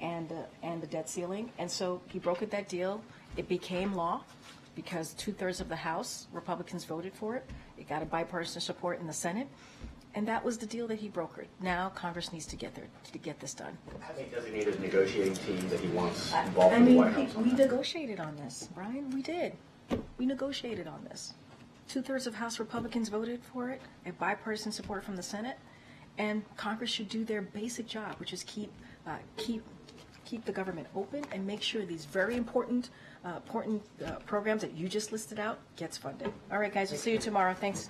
and the debt ceiling. And so he brokered that deal. It became law, because 2/3 of the House Republicans voted for it. It got a bipartisan support in the Senate, and that was the deal that he brokered. Now Congress needs to get there to get this done. Has he designated a negotiating team that he wants involved in the White House? We negotiated on this, Brian. We did. We negotiated on this. 2/3 of House Republicans voted for it, a bipartisan support from the Senate, and Congress should do their basic job, which is keep the government open and make sure these very important programs that you just listed out gets funded. All right, guys, we'll see you tomorrow. Thanks.